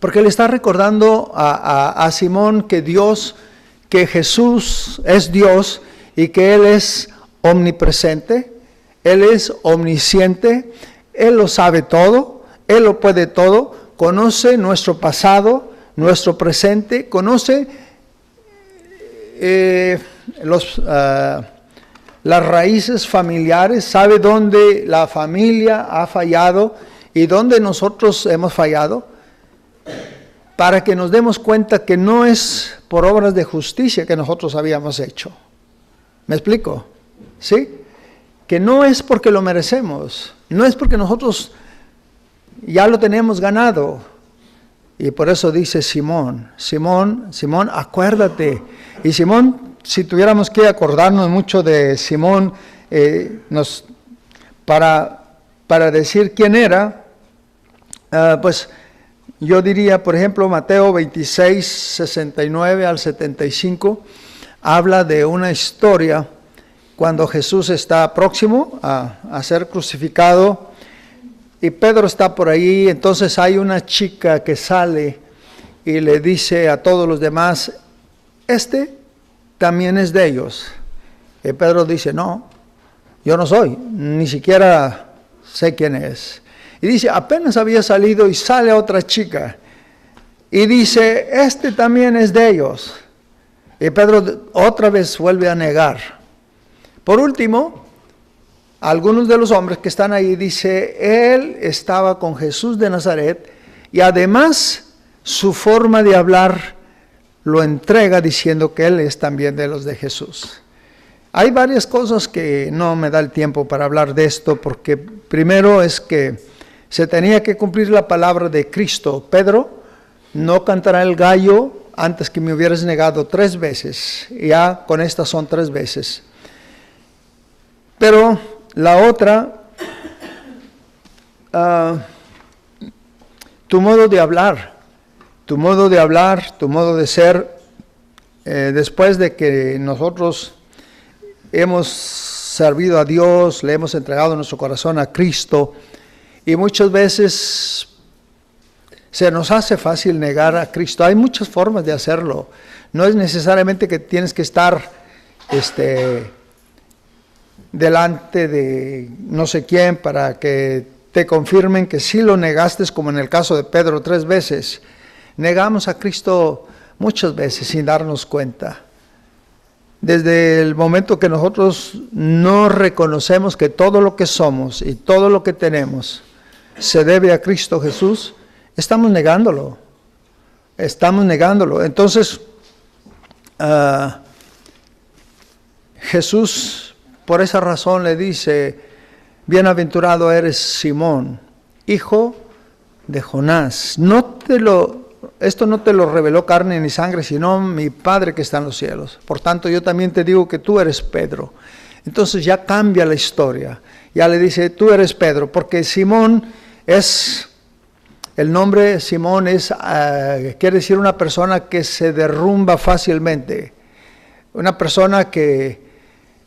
porque le está recordando a Simón que Jesús es Dios y que Él es omnipresente, Él es omnisciente, Él lo sabe todo, Él lo puede todo, conoce nuestro pasado, nuestro presente, conoce las raíces familiares, sabe dónde la familia ha fallado y dónde nosotros hemos fallado, para que nos demos cuenta que no es por obras de justicia que nosotros habíamos hecho. ¿Me explico? ¿Sí? Que no es porque lo merecemos, no es porque nosotros ya lo tenemos ganado. Y por eso dice Simón, acuérdate. Y Simón, si tuviéramos que acordarnos mucho de Simón, para decir quién era, pues yo diría, por ejemplo, Mateo 26, 69 al 75, habla de una historia cuando Jesús está próximo a ser crucificado y Pedro está por ahí. Entonces hay una chica que sale y le dice a todos los demás, este también es de ellos. Y Pedro dice, no, yo no soy, ni siquiera sé quién es. Y dice, apenas había salido y sale otra chica y dice, este también es de ellos. Y Pedro otra vez vuelve a negar. Por último, algunos de los hombres que están ahí dice, él estaba con Jesús de Nazaret y además su forma de hablar lo entrega diciendo que él es también de los de Jesús. Hay varias cosas que no me da el tiempo para hablar de esto, porque primero es que se tenía que cumplir la palabra de Cristo. Pedro, no cantará el gallo antes que me hubieras negado 3 veces. Ya con estas son 3 veces. Pero la otra, tu modo de hablar, tu modo de ser, después de que nosotros hemos servido a Dios, le hemos entregado nuestro corazón a Cristo, y muchas veces se nos hace fácil negar a Cristo. Hay muchas formas de hacerlo. No es necesariamente que tienes que estar delante de no sé quién para que te confirmen que sí lo negaste, como en el caso de Pedro 3 veces. Negamos a Cristo muchas veces sin darnos cuenta. Desde el momento que nosotros no reconocemos que todo lo que somos y todo lo que tenemos se debe a Cristo Jesús, estamos negándolo. Entonces, Jesús por esa razón le dice, bienaventurado eres Simón, hijo de Jonás. Esto no te lo reveló carne ni sangre, sino mi Padre que está en los cielos. Por tanto, yo también te digo que tú eres Pedro. Entonces ya cambia la historia. Ya le dice, tú eres Pedro, porque Simón el nombre Simón quiere decir una persona que se derrumba fácilmente. Una persona que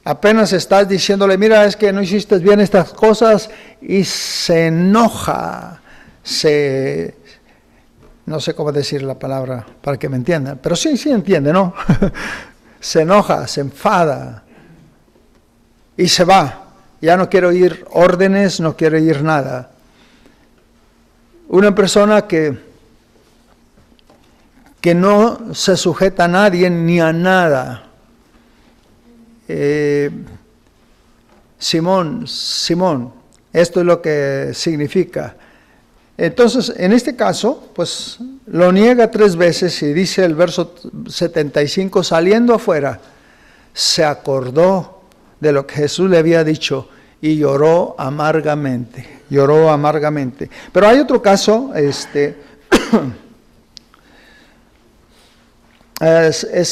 apenas estás diciéndole, mira, es que no hiciste bien estas cosas, y se enoja, no sé cómo decir la palabra para que me entiendan, pero sí entiende, ¿no? Se enoja, se enfada y se va. Ya no quiere oír órdenes, no quiere oír nada. Una persona que no se sujeta a nadie ni a nada. Simón, esto es lo que significa. Entonces, en este caso, pues lo niega 3 veces y dice el verso 75, saliendo afuera, se acordó de lo que Jesús le había dicho y lloró amargamente, Pero hay otro caso, es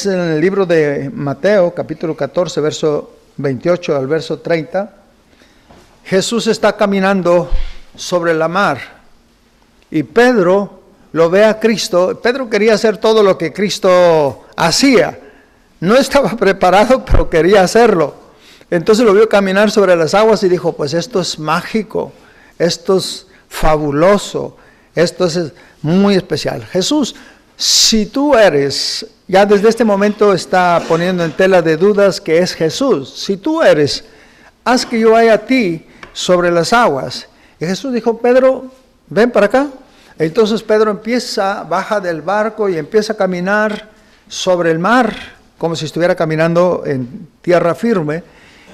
en el libro de Mateo, capítulo 14, verso 28 al verso 30. Jesús está caminando sobre la mar y Pedro lo ve a Cristo. Pedro quería hacer todo lo que Cristo hacía. No estaba preparado, pero quería hacerlo. Entonces lo vio caminar sobre las aguas y dijo, pues esto es mágico, esto es fabuloso, esto es muy especial. Jesús, si tú eres, ya desde este momento está poniendo en tela de dudas que es Jesús. Si tú eres, haz que yo vaya a ti sobre las aguas. Y Jesús dijo, Pedro, ven para acá. Entonces Pedro baja del barco y empieza a caminar sobre el mar, como si estuviera caminando en tierra firme.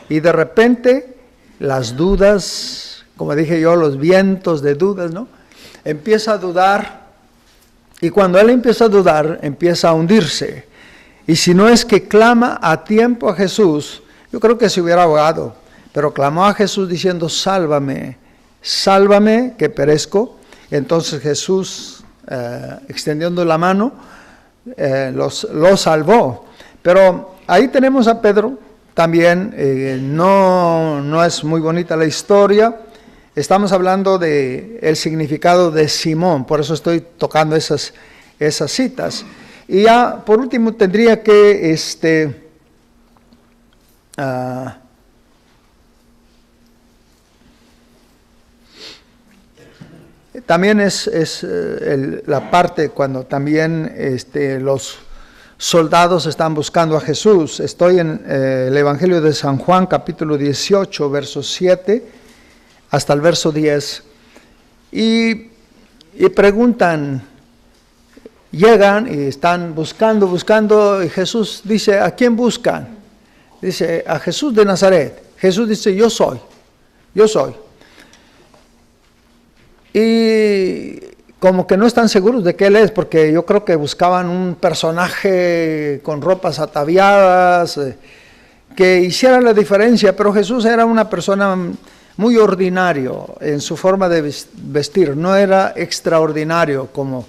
Y de repente las dudas, como dije yo, los vientos de dudas, ¿no? Empieza a dudar. Y cuando él empieza a dudar, empieza a hundirse. Y si no es que clama a tiempo a Jesús, yo creo que se hubiera ahogado. Pero clamó a Jesús diciendo, sálvame, sálvame que perezco. Entonces Jesús, extendiendo la mano, lo salvó. Pero ahí tenemos a Pedro, también no es muy bonita la historia. Estamos hablando del significado de Simón, por eso estoy tocando esas citas. Y ya por último tendría que también es la parte cuando también los soldados están buscando a Jesús. Estoy en el Evangelio de San Juan, capítulo 18, verso 7, hasta el verso 10. Y preguntan, llegan y están buscando, y Jesús dice, ¿a quién buscan? Dice, a Jesús de Nazaret. Jesús dice, yo soy. Y como que no están seguros de qué él es, porque yo creo que buscaban un personaje con ropas ataviadas, que hiciera la diferencia, pero Jesús era una persona muy ordinario en su forma de vestir, no era extraordinario como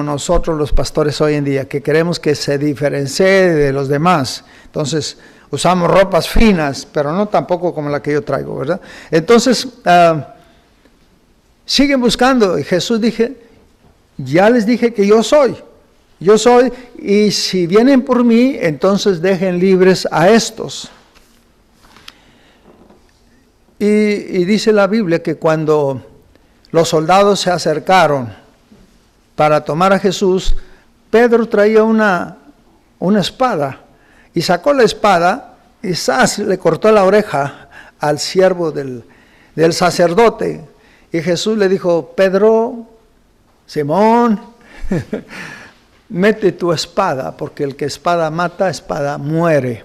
nosotros los pastores hoy en día, que queremos que se diferencie de los demás. Entonces usamos ropas finas, pero no tampoco como la que yo traigo, ¿verdad? Entonces siguen buscando y Jesús dije, ya les dije que yo soy, y si vienen por mí, entonces dejen libres a estos. Y dice la Biblia que cuando los soldados se acercaron para tomar a Jesús, Pedro traía una espada, y sacó la espada y ¡zas!, le cortó la oreja al siervo del sacerdote. Y Jesús le dijo, Pedro, Simón, mete tu espada, porque el que espada mata, espada muere.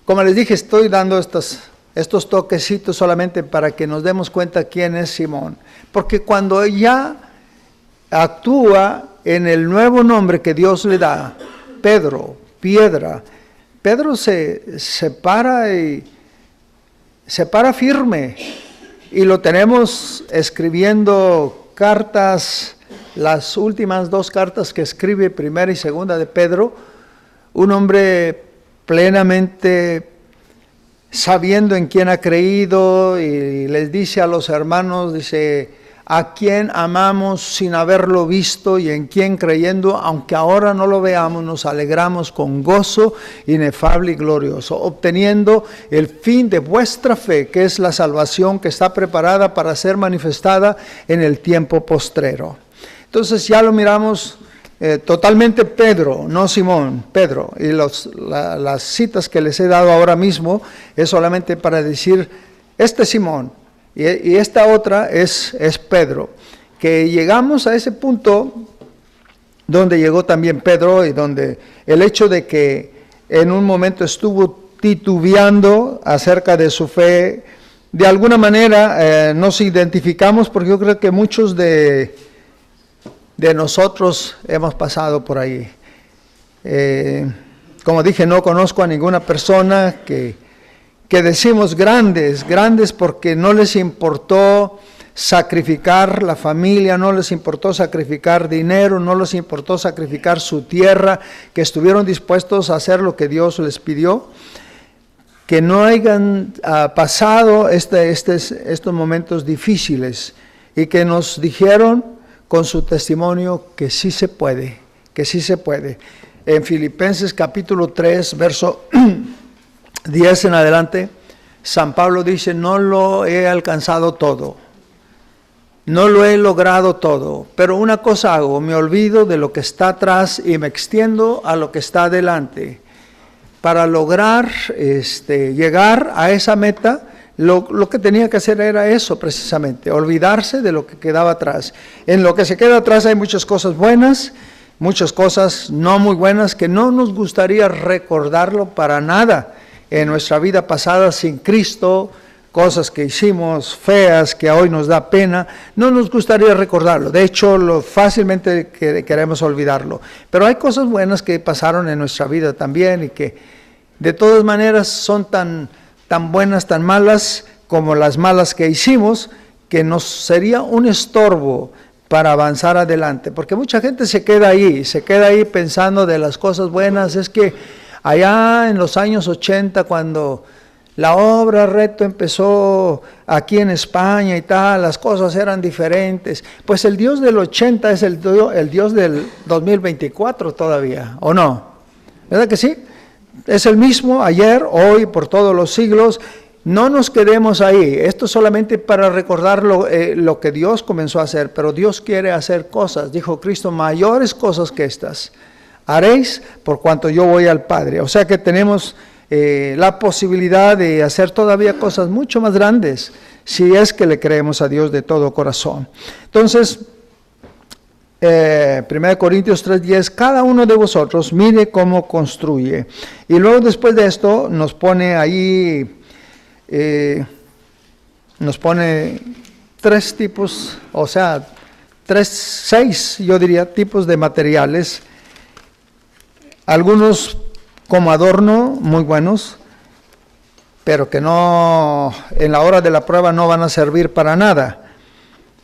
Como les dije, estoy dando estos toquecitos solamente para que nos demos cuenta quién es Simón. Porque cuando ya actúa en el nuevo nombre que Dios le da, Pedro, piedra, Pedro se para y se para firme. Y lo tenemos escribiendo cartas, las últimas 2 cartas que escribe, primera y segunda de Pedro, un hombre plenamente sabiendo en quién ha creído, y les dice a los hermanos, dice, a quien amamos sin haberlo visto y en quien creyendo, aunque ahora no lo veamos, nos alegramos con gozo inefable y glorioso, obteniendo el fin de vuestra fe, que es la salvación que está preparada para ser manifestada en el tiempo postrero. Entonces ya lo miramos totalmente Pedro, no Simón, Pedro. Y las citas que les he dado ahora mismo es solamente para decir, Simón, y esta otra es Pedro, que llegamos a ese punto donde llegó también Pedro, y donde el hecho de que en un momento estuvo titubeando acerca de su fe, de alguna manera nos identificamos, porque yo creo que muchos de nosotros hemos pasado por ahí. Como dije, no conozco a ninguna persona que decimos grandes porque no les importó sacrificar la familia, no les importó sacrificar dinero, no les importó sacrificar su tierra, que estuvieron dispuestos a hacer lo que Dios les pidió, que no hayan pasado estos momentos difíciles y que nos dijeron con su testimonio que sí se puede, que sí se puede. En Filipenses capítulo 3, verso 10 en adelante, San Pablo dice: no lo he alcanzado todo, no lo he logrado todo, pero una cosa hago, me olvido de lo que está atrás y me extiendo a lo que está adelante. Para lograr llegar a esa meta, lo que tenía que hacer era eso precisamente, olvidarse de lo que quedaba atrás. En lo que se queda atrás hay muchas cosas buenas, muchas cosas no muy buenas que no nos gustaría recordarlo para nada en nuestra vida pasada sin Cristo, cosas que hicimos feas, que hoy nos da pena, no nos gustaría recordarlo. De hecho, fácilmente queremos olvidarlo. Pero hay cosas buenas que pasaron en nuestra vida también y que de todas maneras son tan buenas, tan malas como las malas que hicimos, que nos sería un estorbo para avanzar adelante. Porque mucha gente se queda ahí pensando de las cosas buenas. Es que allá en los años 80, cuando la obra Reto empezó aquí en España y tal, las cosas eran diferentes. Pues el Dios del 80 es el Dios del 2024 todavía, ¿o no? ¿Verdad que sí? Es el mismo ayer, hoy, por todos los siglos. No nos quedemos ahí. Esto es solamente para recordar lo que Dios comenzó a hacer, pero Dios quiere hacer cosas. Dijo Cristo: mayores cosas que estas haréis por cuanto yo voy al Padre. O sea que tenemos la posibilidad de hacer todavía cosas mucho más grandes si es que le creemos a Dios de todo corazón. Entonces, 1 Corintios 3:10, cada uno de vosotros mire cómo construye. Y luego después de esto nos pone ahí, nos pone 3 tipos, o sea, 6, yo diría, tipos de materiales. Algunos como adorno, muy buenos, pero que no, en la hora de la prueba no van a servir para nada.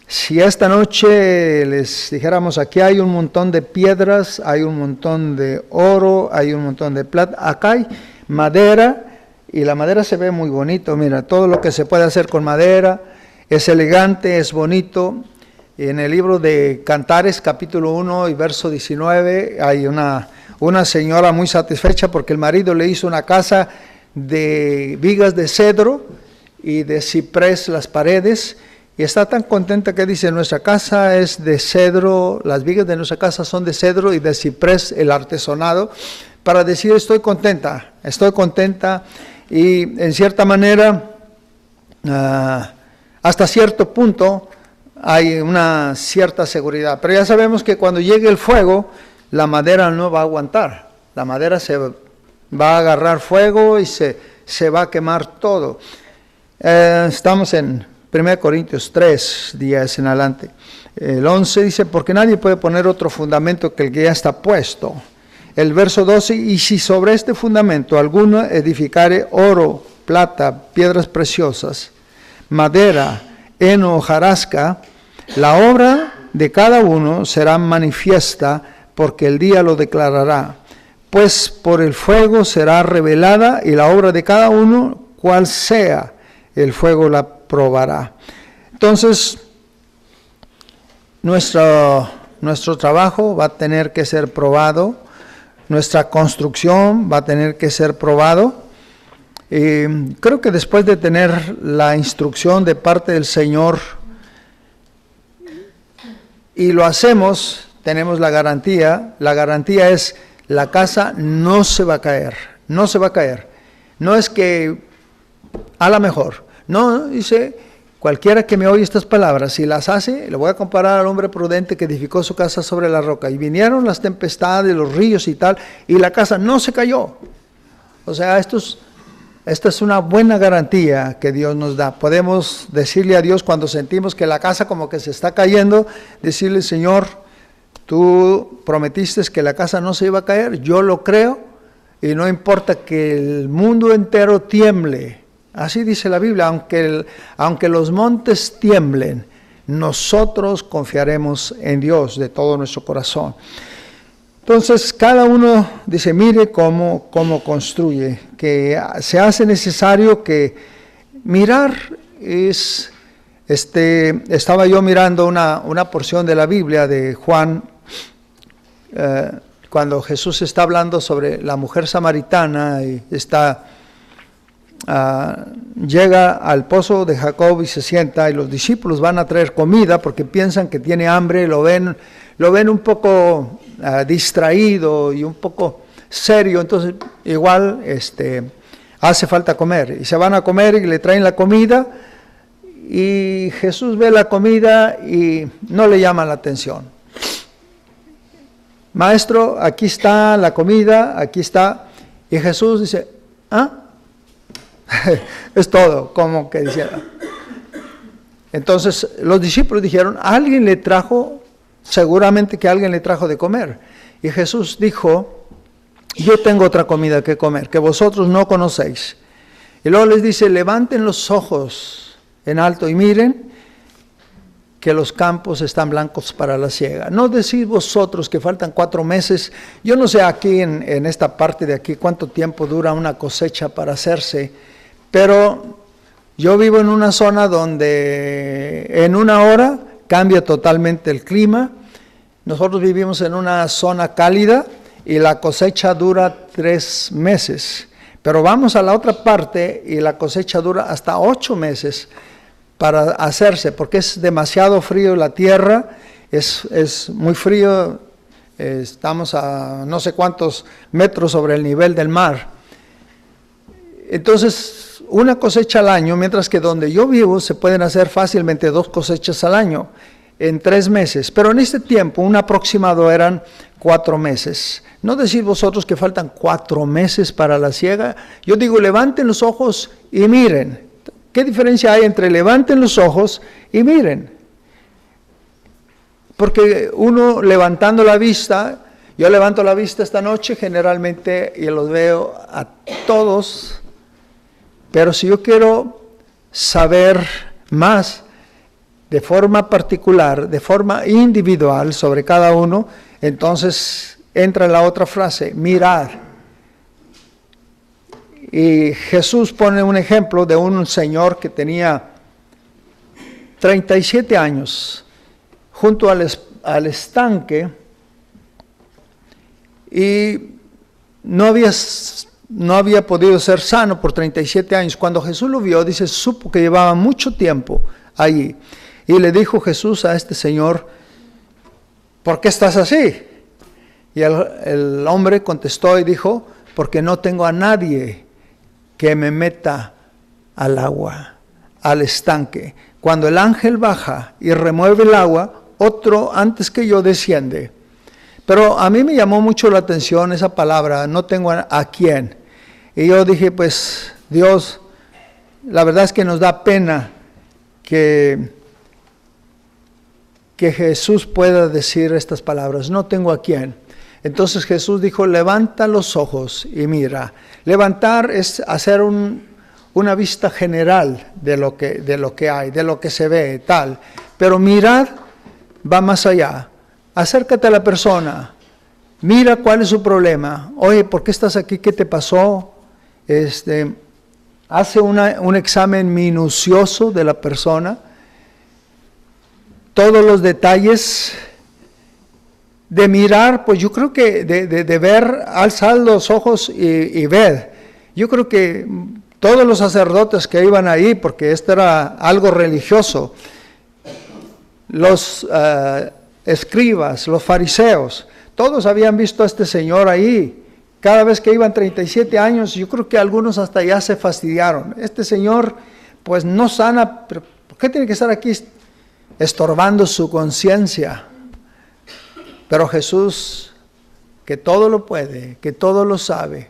Si esta noche les dijéramos: aquí hay un montón de piedras, hay un montón de oro, hay un montón de plata, acá hay madera, y la madera se ve muy bonito, mira, todo lo que se puede hacer con madera, es elegante, es bonito. En el libro de Cantares, capítulo 1 y verso 19, hay una señora muy satisfecha porque el marido le hizo una casa de vigas de cedro y de ciprés las paredes, y está tan contenta que dice: nuestra casa es de cedro, las vigas de nuestra casa son de cedro y de ciprés el artesonado, para decir: estoy contenta, y en cierta manera, hasta cierto punto, hay una cierta seguridad. Pero ya sabemos que cuando llegue el fuego, la madera no va a aguantar, la madera se va a agarrar fuego y se va a quemar todo. Estamos en 1 Corintios 3, 10 en adelante. El 11 dice: porque nadie puede poner otro fundamento que el que ya está puesto. El verso 12: y si sobre este fundamento alguno edificare oro, plata, piedras preciosas, madera, heno, hojarasca, la obra de cada uno será manifiesta, porque el día lo declarará, pues por el fuego será revelada, y la obra de cada uno, cual sea, el fuego la probará. Entonces, nuestro trabajo va a tener que ser probado, nuestra construcción va a tener que ser probado. Creo que después de tener la instrucción de parte del Señor y lo hacemos, tenemos la garantía. La garantía es: la casa no se va a caer, no se va a caer. No es que a la mejor, no, dice: cualquiera que me oye estas palabras, si las hace, le voy a comparar al hombre prudente que edificó su casa sobre la roca, y vinieron las tempestades, los ríos y tal, y la casa no se cayó. O sea, esto es Esta es una buena garantía que Dios nos da. Podemos decirle a Dios cuando sentimos que la casa como que se está cayendo, decirle, Señor, tú prometiste que la casa no se iba a caer, yo lo creo, y no importa que el mundo entero tiemble. Así dice la Biblia, aunque los montes tiemblen, nosotros confiaremos en Dios de todo nuestro corazón. Entonces, cada uno dice, mire cómo construye, que se hace necesario que mirar es, estaba yo mirando una porción de la Biblia de Juan, cuando Jesús está hablando sobre la mujer samaritana y llega al pozo de Jacob y se sienta, y los discípulos van a traer comida porque piensan que tiene hambre, lo ven un poco distraído y un poco serio, entonces igual hace falta comer, y se van a comer y le traen la comida, y Jesús ve la comida y no le llama la atención. Maestro, aquí está la comida, aquí está, y Jesús dice, es todo, como que dijera. Entonces los discípulos dijeron, alguien le trajo, seguramente que alguien le trajo de comer. Y Jesús dijo, yo tengo otra comida que comer, que vosotros no conocéis. Y luego les dice, levanten los ojos en alto y miren que los campos están blancos para la siega. No decís vosotros que faltan 4 meses. Yo no sé aquí en esta parte de aquí cuánto tiempo dura una cosecha para hacerse, pero yo vivo en una zona donde en 1 hora cambia totalmente el clima. Nosotros vivimos en una zona cálida y la cosecha dura 3 meses. Pero vamos a la otra parte y la cosecha dura hasta 8 meses para hacerse, porque es demasiado frío la tierra, es muy frío, estamos a no sé cuántos metros sobre el nivel del mar. Entonces, una cosecha al año, mientras que donde yo vivo se pueden hacer fácilmente 2 cosechas al año en 3 meses, pero en este tiempo un aproximado eran 4 meses. No decir vosotros que faltan 4 meses para la siega. Yo digo, levanten los ojos y miren. ¿Qué diferencia hay entre levanten los ojos y miren? Porque uno levantando la vista, yo levanto la vista esta noche generalmente y los veo a todos, pero si yo quiero saber más de forma particular, de forma individual sobre cada uno, entonces entra la otra frase, mirad. Y Jesús pone un ejemplo de un señor que tenía 37 años junto al estanque y no había podido ser sano por 37 años. Cuando Jesús lo vio, dice, supo que llevaba mucho tiempo allí. Y le dijo Jesús a este señor, ¿por qué estás así? Y el hombre contestó y dijo, porque no tengo a nadie que me meta al agua, al estanque. Cuando el ángel baja y remueve el agua, otro antes que yo desciende. Pero a mí me llamó mucho la atención esa palabra, no tengo a quién. Y yo dije, pues Dios, la verdad es que nos da pena que Jesús pueda decir estas palabras, no tengo a quién. Entonces Jesús dijo, levanta los ojos y mira. Levantar es hacer una vista general de lo que hay, de lo que se ve, tal. Pero mirar va más allá. Acércate a la persona, mira cuál es su problema. Oye, ¿por qué estás aquí? ¿Qué te pasó? Hace un examen minucioso de la persona. Todos los detalles de mirar, pues yo creo que de ver, alzad los ojos y ved. Yo creo que todos los sacerdotes que iban ahí, porque esto era algo religioso, los escribas, los fariseos, todos habían visto a este señor ahí. Cada vez que iban 37 años, yo creo que algunos hasta ya se fastidiaron. Este señor, pues no sana, pero ¿por qué tiene que estar aquí estorbando su conciencia? Pero Jesús, que todo lo puede, que todo lo sabe,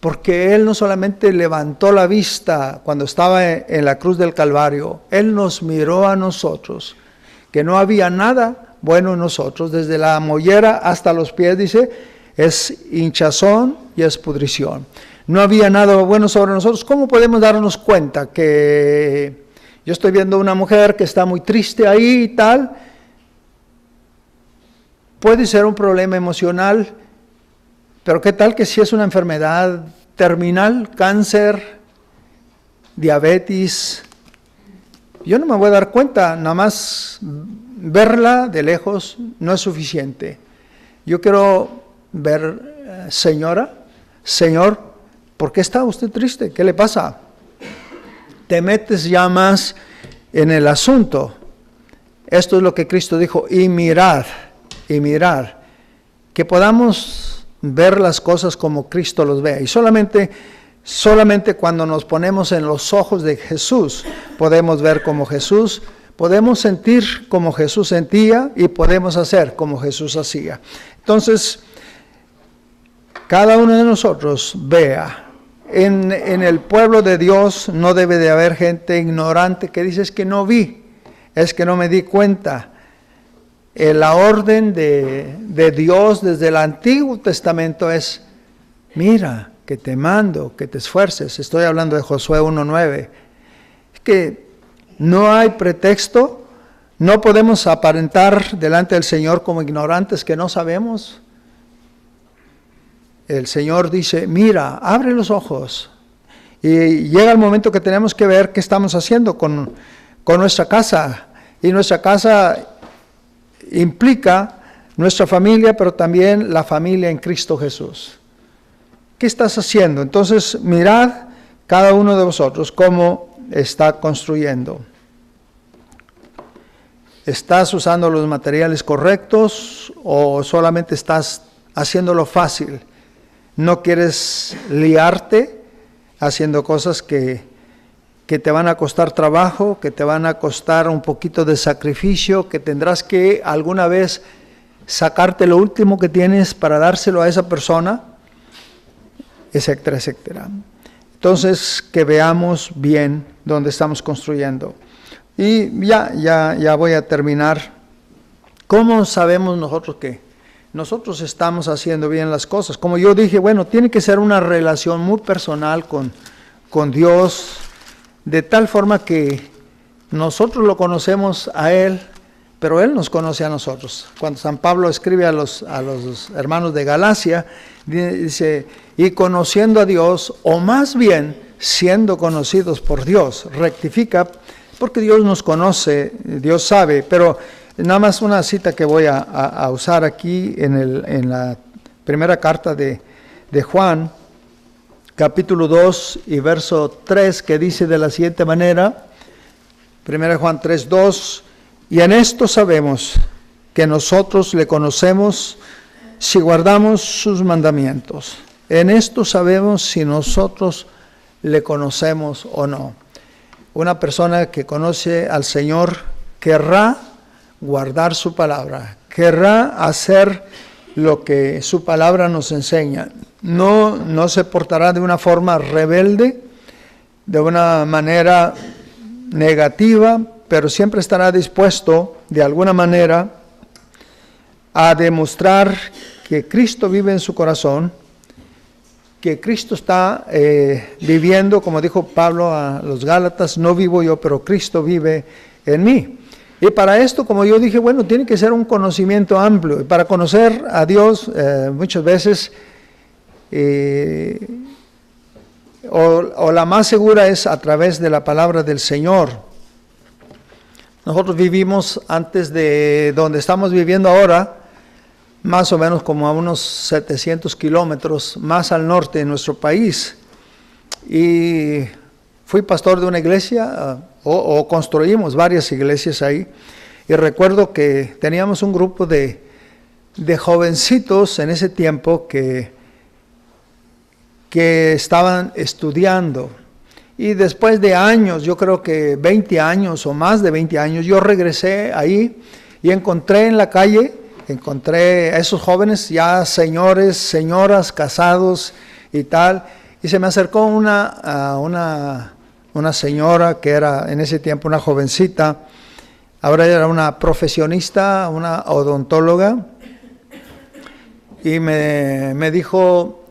porque Él no solamente levantó la vista cuando estaba en la cruz del Calvario, Él nos miró a nosotros, que no había nada bueno en nosotros, desde la mollera hasta los pies, dice, es hinchazón y es pudrición. No había nada bueno sobre nosotros. ¿Cómo podemos darnos cuenta que yo estoy viendo una mujer que está muy triste ahí y tal? Puede ser un problema emocional, pero ¿qué tal que si es una enfermedad terminal, cáncer, diabetes? Yo no me voy a dar cuenta, nada más verla de lejos no es suficiente. Yo quiero ver, señora, señor, ¿por qué está usted triste? ¿Qué le pasa? Te metes ya más en el asunto. Esto es lo que Cristo dijo, y mirad, que podamos ver las cosas como Cristo los ve. Y solamente cuando nos ponemos en los ojos de Jesús, podemos ver como Jesús, podemos sentir como Jesús sentía y podemos hacer como Jesús hacía. Entonces, cada uno de nosotros vea. En el pueblo de Dios no debe de haber gente ignorante que dice, es que no vi, es que no me di cuenta. La orden de Dios desde el Antiguo Testamento es, mira, que te mando, que te esfuerces. Estoy hablando de Josué 1:9. Es que no hay pretexto, no podemos aparentar delante del Señor como ignorantes que no sabemos. El Señor dice, mira, abre los ojos. Y llega el momento que tenemos que ver qué estamos haciendo con nuestra casa. Y nuestra casa implica nuestra familia, pero también la familia en Cristo Jesús. ¿Qué estás haciendo? Entonces, mirad cada uno de vosotros cómo está construyendo. ¿Estás usando los materiales correctos o solamente estás haciéndolo fácil? ¿No quieres liarte haciendo cosas que te van a costar trabajo, que te van a costar un poquito de sacrificio, que tendrás que alguna vez sacarte lo último que tienes para dárselo a esa persona, etcétera, etcétera? Entonces, que veamos bien dónde estamos construyendo. Y ya voy a terminar. ¿Cómo sabemos nosotros que nosotros estamos haciendo bien las cosas? Como yo dije, bueno, tiene que ser una relación muy personal con Dios, de tal forma que nosotros lo conocemos a Él, pero Él nos conoce a nosotros. Cuando San Pablo escribe a los hermanos de Galacia, dice, y conociendo a Dios, o más bien siendo conocidos por Dios, rectifica, porque Dios nos conoce, Dios sabe, pero nada más una cita que voy a usar aquí en la primera carta de Juan, capítulo 2 y verso 3, que dice de la siguiente manera, 1 Juan 3:2, y en esto sabemos que nosotros le conocemos si guardamos sus mandamientos. En esto sabemos si nosotros le conocemos o no. Una persona que conoce al Señor querrá guardar su palabra, querrá hacer lo que su palabra nos enseña. No se portará de una forma rebelde, de una manera negativa, pero siempre estará dispuesto de alguna manera a demostrar que Cristo vive en su corazón, que Cristo está viviendo, como dijo Pablo a los Gálatas, no vivo yo, pero Cristo vive en mí. Y para esto, como yo dije, bueno, tiene que ser un conocimiento amplio. Y para conocer a Dios, muchas veces, o la más segura es a través de la palabra del Señor. Nosotros vivimos antes de donde estamos viviendo ahora, más o menos como a unos 700 kilómetros más al norte de nuestro país. Y fui pastor de una iglesia, o construimos varias iglesias ahí. Y recuerdo que teníamos un grupo de jovencitos en ese tiempo que estaban estudiando. Y después de años, yo creo que 20 años o más de 20 años, yo regresé ahí y encontré en la calle, a esos jóvenes ya señores, señoras, casados y tal. Y se me acercó una señora que era en ese tiempo una jovencita, ahora era una profesionista, una odontóloga, y me dijo,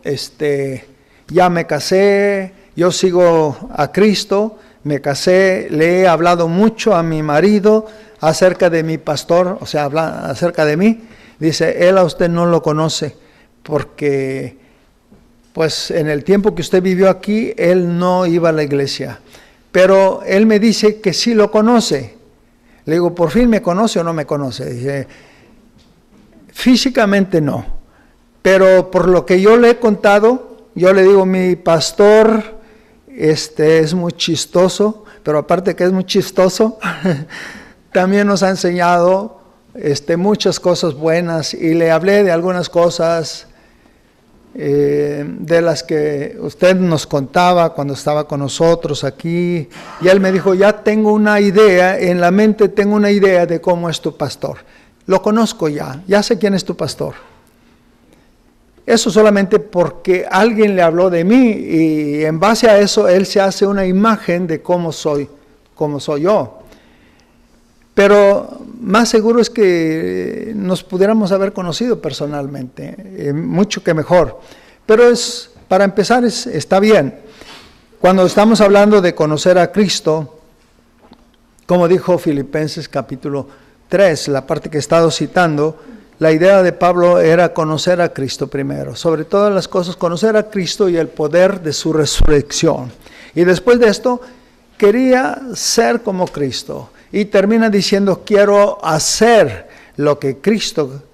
ya me casé, yo sigo a Cristo, me casé, le he hablado mucho a mi marido acerca de mi pastor, o sea, habla acerca de mí. Dice, él a usted no lo conoce, porque pues en el tiempo que usted vivió aquí, él no iba a la iglesia. Pero él me dice que sí lo conoce. Le digo, ¿por fin me conoce o no me conoce? Dice, físicamente no, pero por lo que yo le he contado, yo le digo, mi pastor es muy chistoso, pero aparte que es muy chistoso, también nos ha enseñado muchas cosas buenas, y le hablé de algunas cosas de las que usted nos contaba cuando estaba con nosotros aquí, y él me dijo, ya tengo una idea, en la mente tengo una idea de cómo es tu pastor, lo conozco ya sé quién es tu pastor. Eso solamente porque alguien le habló de mí, y en base a eso él se hace una imagen de cómo soy yo. Pero más seguro es que nos pudiéramos haber conocido personalmente, mucho que mejor. Pero para empezar está bien. Cuando estamos hablando de conocer a Cristo, como dijo Filipenses capítulo 3, la parte que he estado citando, la idea de Pablo era conocer a Cristo primero, sobre todas las cosas, conocer a Cristo y el poder de su resurrección. Y después de esto, quería ser como Cristo. Y termina diciendo, quiero hacer lo que Cristo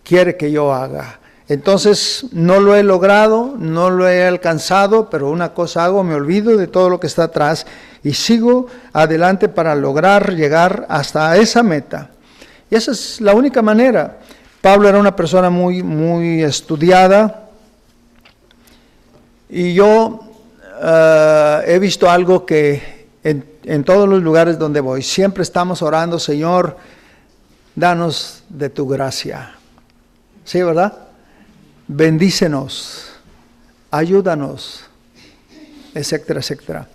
quiere que yo haga. Entonces, no lo he logrado, no lo he alcanzado, pero una cosa hago, me olvido de todo lo que está atrás y sigo adelante para lograr llegar hasta esa meta. Y esa es la única manera. Pablo era una persona muy estudiada, y yo he visto algo que en todos los lugares donde voy, siempre estamos orando, Señor, danos de tu gracia. ¿Sí, verdad? Bendícenos, ayúdanos, etcétera, etcétera.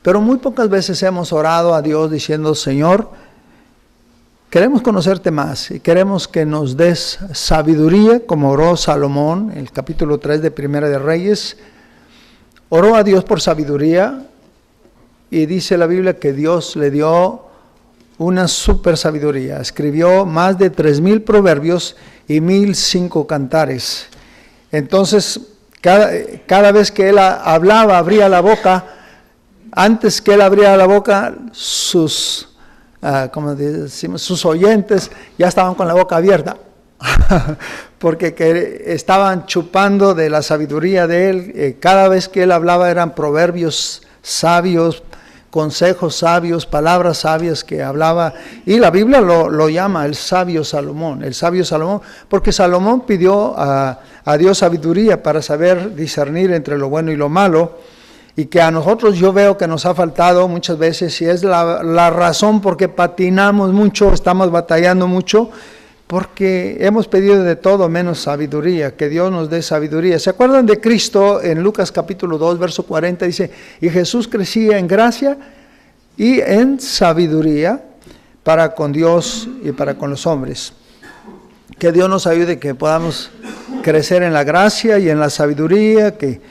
Pero muy pocas veces hemos orado a Dios diciendo, Señor, queremos conocerte más y queremos que nos des sabiduría, como oró Salomón, en el capítulo 3 de Primera de Reyes. Oró a Dios por sabiduría, y dice la Biblia que Dios le dio una super sabiduría. Escribió más de 3,000 proverbios y 1,005 cantares. Entonces, cada vez que él hablaba, abría la boca, antes que él abría la boca, sus oyentes ya estaban con la boca abierta, porque estaban chupando de la sabiduría de él. Cada vez que él hablaba eran proverbios sabios, consejos sabios, palabras sabias que hablaba, y la Biblia lo llama el sabio Salomón, porque Salomón pidió a Dios sabiduría para saber discernir entre lo bueno y lo malo, y que a nosotros yo veo que nos ha faltado muchas veces, y es la razón por qué patinamos mucho, estamos batallando mucho, porque hemos pedido de todo menos sabiduría, que Dios nos dé sabiduría. ¿Se acuerdan de Cristo en Lucas capítulo 2, verso 40? Dice, y Jesús crecía en gracia y en sabiduría para con Dios y para con los hombres. Que Dios nos ayude, que podamos crecer en la gracia y en la sabiduría, que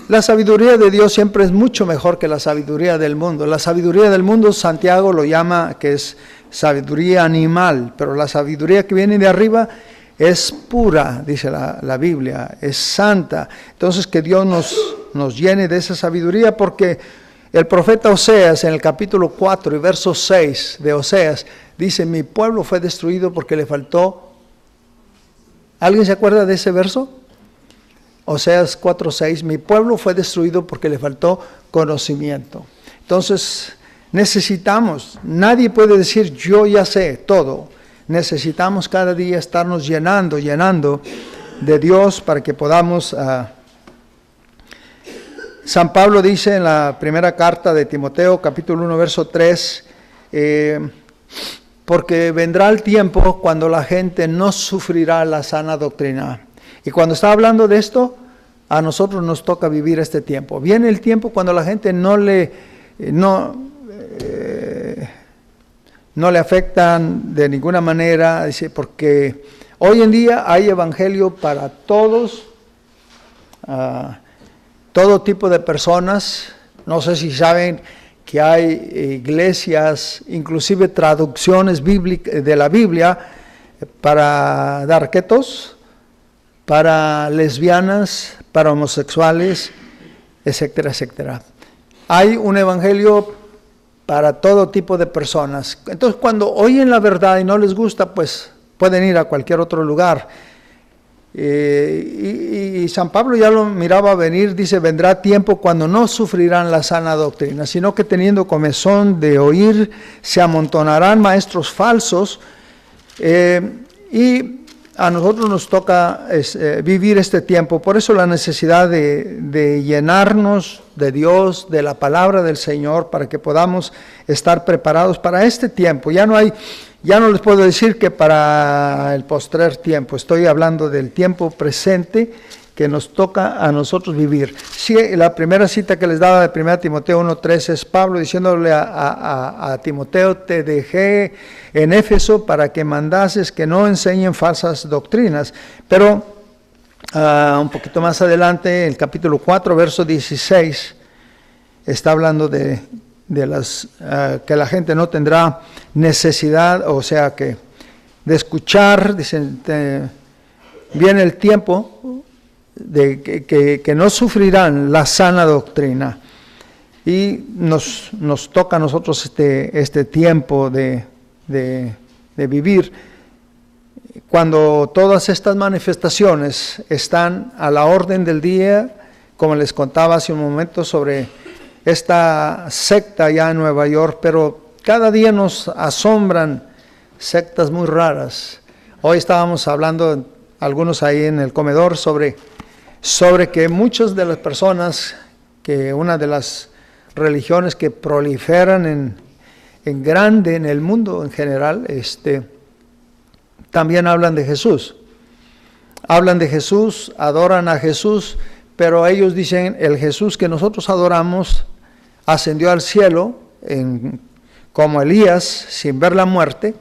la sabiduría de Dios siempre es mucho mejor que la sabiduría del mundo. La sabiduría del mundo, Santiago lo llama que es sabiduría animal, pero la sabiduría que viene de arriba es pura, dice la Biblia, es santa. Entonces que Dios nos llene de esa sabiduría, porque el profeta Oseas en el capítulo 4 y verso 6 de Oseas dice, mi pueblo fue destruido porque le faltó. ¿Alguien se acuerda de ese verso? Oseas 4:6, mi pueblo fue destruido porque le faltó conocimiento. Entonces necesitamos, nadie puede decir yo ya sé todo, necesitamos cada día estarnos llenando de Dios para que podamos. San Pablo dice en la primera carta de Timoteo, capítulo 1, verso 3, porque vendrá el tiempo cuando la gente no sufrirá la sana doctrina. Y cuando está hablando de esto, a nosotros nos toca vivir este tiempo. Viene el tiempo cuando la gente no le afectan de ninguna manera, dice, porque hoy en día hay evangelio para todos, todo tipo de personas. No sé si saben que hay iglesias, inclusive traducciones bíblicas de la Biblia para darquetos, para lesbianas, para homosexuales, etcétera, etcétera. Hay un evangelio para todo tipo de personas. Entonces, cuando oyen la verdad y no les gusta, pues pueden ir a cualquier otro lugar. Y San Pablo ya lo miraba venir, dice, vendrá tiempo cuando no sufrirán la sana doctrina, sino que teniendo comezón de oír, se amontonarán maestros falsos, y a nosotros nos toca vivir este tiempo. Por eso la necesidad de llenarnos de Dios, de la palabra del Señor, para que podamos estar preparados para este tiempo. Ya no les puedo decir que para el postrer tiempo, estoy hablando del tiempo presente que nos toca a nosotros vivir. Sí, la primera cita que les daba de 1 Timoteo 1:3 es Pablo diciéndole a Timoteo, te dejé en Éfeso para que mandases que no enseñen falsas doctrinas. Pero un poquito más adelante, el capítulo 4, verso 16, está hablando de las que la gente no tendrá necesidad, o sea que de escuchar, dicen, viene el tiempo de que no sufrirán la sana doctrina, y nos toca a nosotros este tiempo de vivir cuando todas estas manifestaciones están a la orden del día, como les contaba hace un momento sobre esta secta allá en Nueva York, pero cada día nos asombran sectas muy raras. Hoy estábamos hablando, algunos ahí en el comedor, sobre que muchas de las personas, que una de las religiones que proliferan en grande en el mundo en general, también hablan de Jesús. Hablan de Jesús, adoran a Jesús, pero ellos dicen, el Jesús que nosotros adoramos ascendió al cielo como Elías, sin ver la muerte,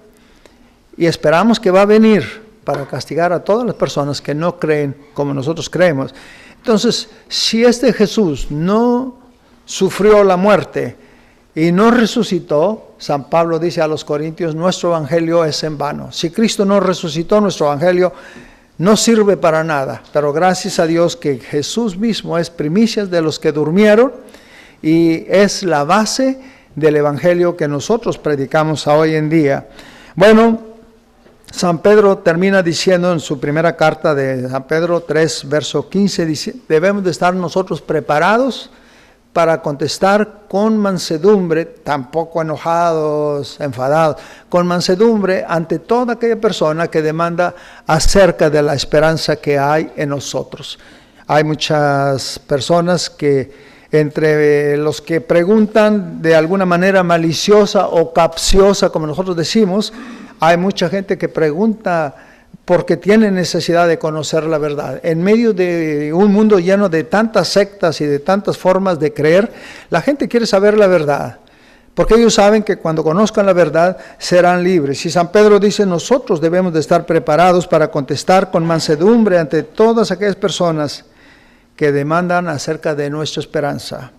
y esperamos que va a venir para castigar a todas las personas que no creen como nosotros creemos. Entonces, si este Jesús no sufrió la muerte y no resucitó, San Pablo dice a los Corintios, nuestro evangelio es en vano. Si Cristo no resucitó, nuestro evangelio no sirve para nada. Pero gracias a Dios que Jesús mismo es primicias de los que durmieron y es la base del evangelio que nosotros predicamos hoy en día. Bueno, San Pedro termina diciendo en su primera carta de San Pedro 3, verso 15, dice, debemos de estar nosotros preparados para contestar con mansedumbre, tampoco enojados, enfadados, con mansedumbre ante toda aquella persona que demanda acerca de la esperanza que hay en nosotros. Hay muchas personas que entre los que preguntan de alguna manera maliciosa o capciosa, como nosotros decimos, hay mucha gente que pregunta porque tiene necesidad de conocer la verdad. En medio de un mundo lleno de tantas sectas y de tantas formas de creer, la gente quiere saber la verdad, porque ellos saben que cuando conozcan la verdad serán libres. Y San Pedro dice, nosotros debemos de estar preparados para contestar con mansedumbre ante todas aquellas personas que demandan acerca de nuestra esperanza.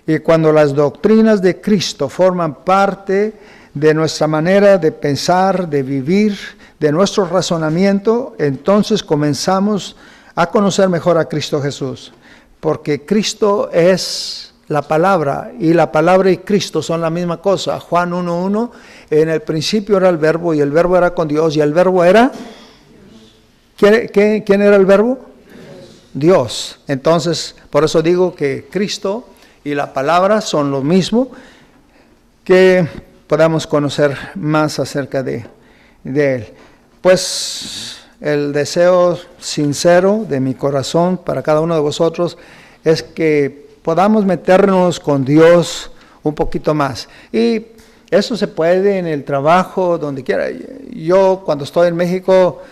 Y cuando las doctrinas de Cristo forman parte de nuestra manera de pensar, de vivir, de nuestro razonamiento, entonces comenzamos a conocer mejor a Cristo Jesús, porque Cristo es la palabra, y la palabra y Cristo son la misma cosa. Juan 1:1, en el principio era el verbo, y el verbo era con Dios, y el verbo era, ¿quién era el verbo? Dios. Entonces, por eso digo que Cristo y la palabra son lo mismo, que podamos conocer más acerca de Él. Pues el deseo sincero de mi corazón para cada uno de vosotros es que podamos meternos con Dios un poquito más. Y eso se puede en el trabajo, donde quiera. Yo cuando estoy en México,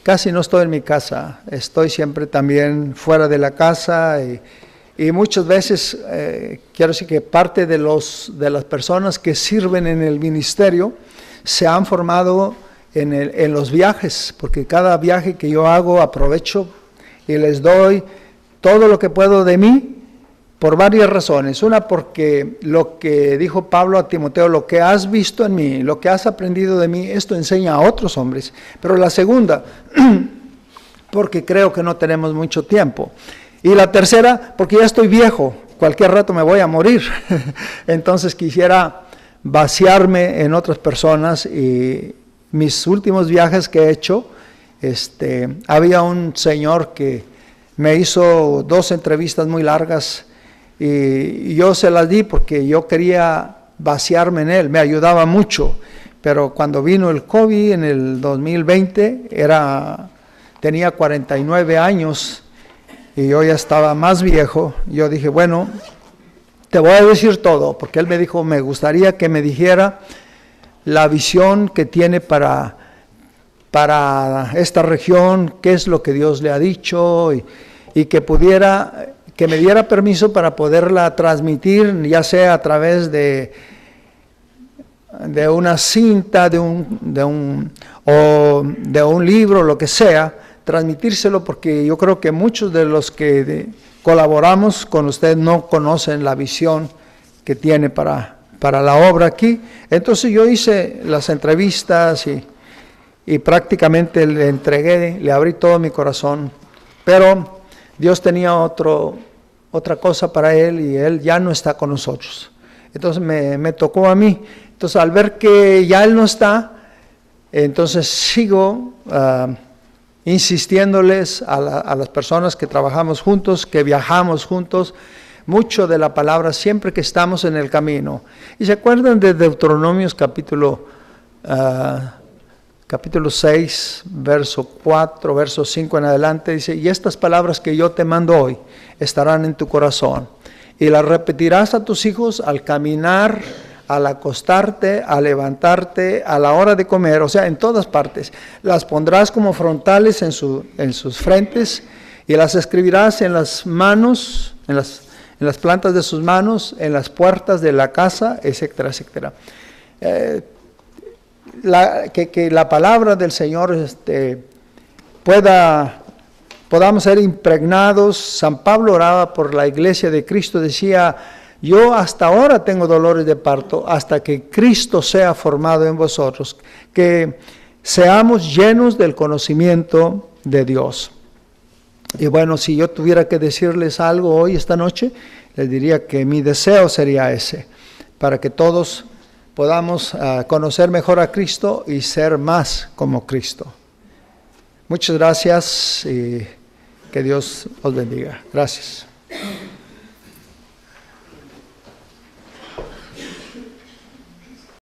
casi no estoy en mi casa, estoy siempre también fuera de la casa y muchas veces quiero decir que parte de las personas que sirven en el ministerio se han formado en los viajes, porque cada viaje que yo hago aprovecho y les doy todo lo que puedo de mí por varias razones. Una, porque lo que dijo Pablo a Timoteo, lo que has visto en mí, lo que has aprendido de mí, esto enseña a otros hombres. Pero la segunda, porque creo que no tenemos mucho tiempo. Y la tercera, porque ya estoy viejo, cualquier rato me voy a morir. Entonces quisiera vaciarme en otras personas. Y mis últimos viajes que he hecho, había un señor que me hizo 2 entrevistas muy largas y yo se las di porque yo quería vaciarme en él, me ayudaba mucho. Pero cuando vino el COVID en el 2020, tenía 49 años y yo ya estaba más viejo. Yo dije, bueno, te voy a decir todo, porque él me dijo, me gustaría que me dijera la visión que tiene para esta región, qué es lo que Dios le ha dicho y que me diera permiso para poderla transmitir, ya sea a través de una cinta, de un libro, lo que sea, transmitírselo, porque yo creo que muchos de los que colaboramos con usted no conocen la visión que tiene para la obra aquí. Entonces yo hice las entrevistas y prácticamente le entregué, le abrí todo mi corazón, pero Dios tenía otra cosa para él y él ya no está con nosotros. Entonces me tocó a mí. Entonces al ver que ya él no está, entonces sigo insistiéndoles a las personas que trabajamos juntos, que viajamos juntos, mucho de la palabra siempre que estamos en el camino. ¿Y se acuerdan de Deuteronomios capítulo 6, verso 4, verso 5 en adelante? Dice, y estas palabras que yo te mando hoy estarán en tu corazón, y las repetirás a tus hijos al caminar, al acostarte, al levantarte, a la hora de comer, o sea, en todas partes. Las pondrás como frontales en sus frentes, y las escribirás en las manos, en las plantas de sus manos, en las puertas de la casa, etcétera, etcétera. Que la palabra del Señor podamos ser impregnados. San Pablo oraba por la iglesia de Cristo, decía, yo hasta ahora tengo dolores de parto, hasta que Cristo sea formado en vosotros, que seamos llenos del conocimiento de Dios. Y bueno, si yo tuviera que decirles algo hoy, esta noche, les diría que mi deseo sería ese, para que todos podamos conocer mejor a Cristo y ser más como Cristo. Muchas gracias y que Dios os bendiga. Gracias.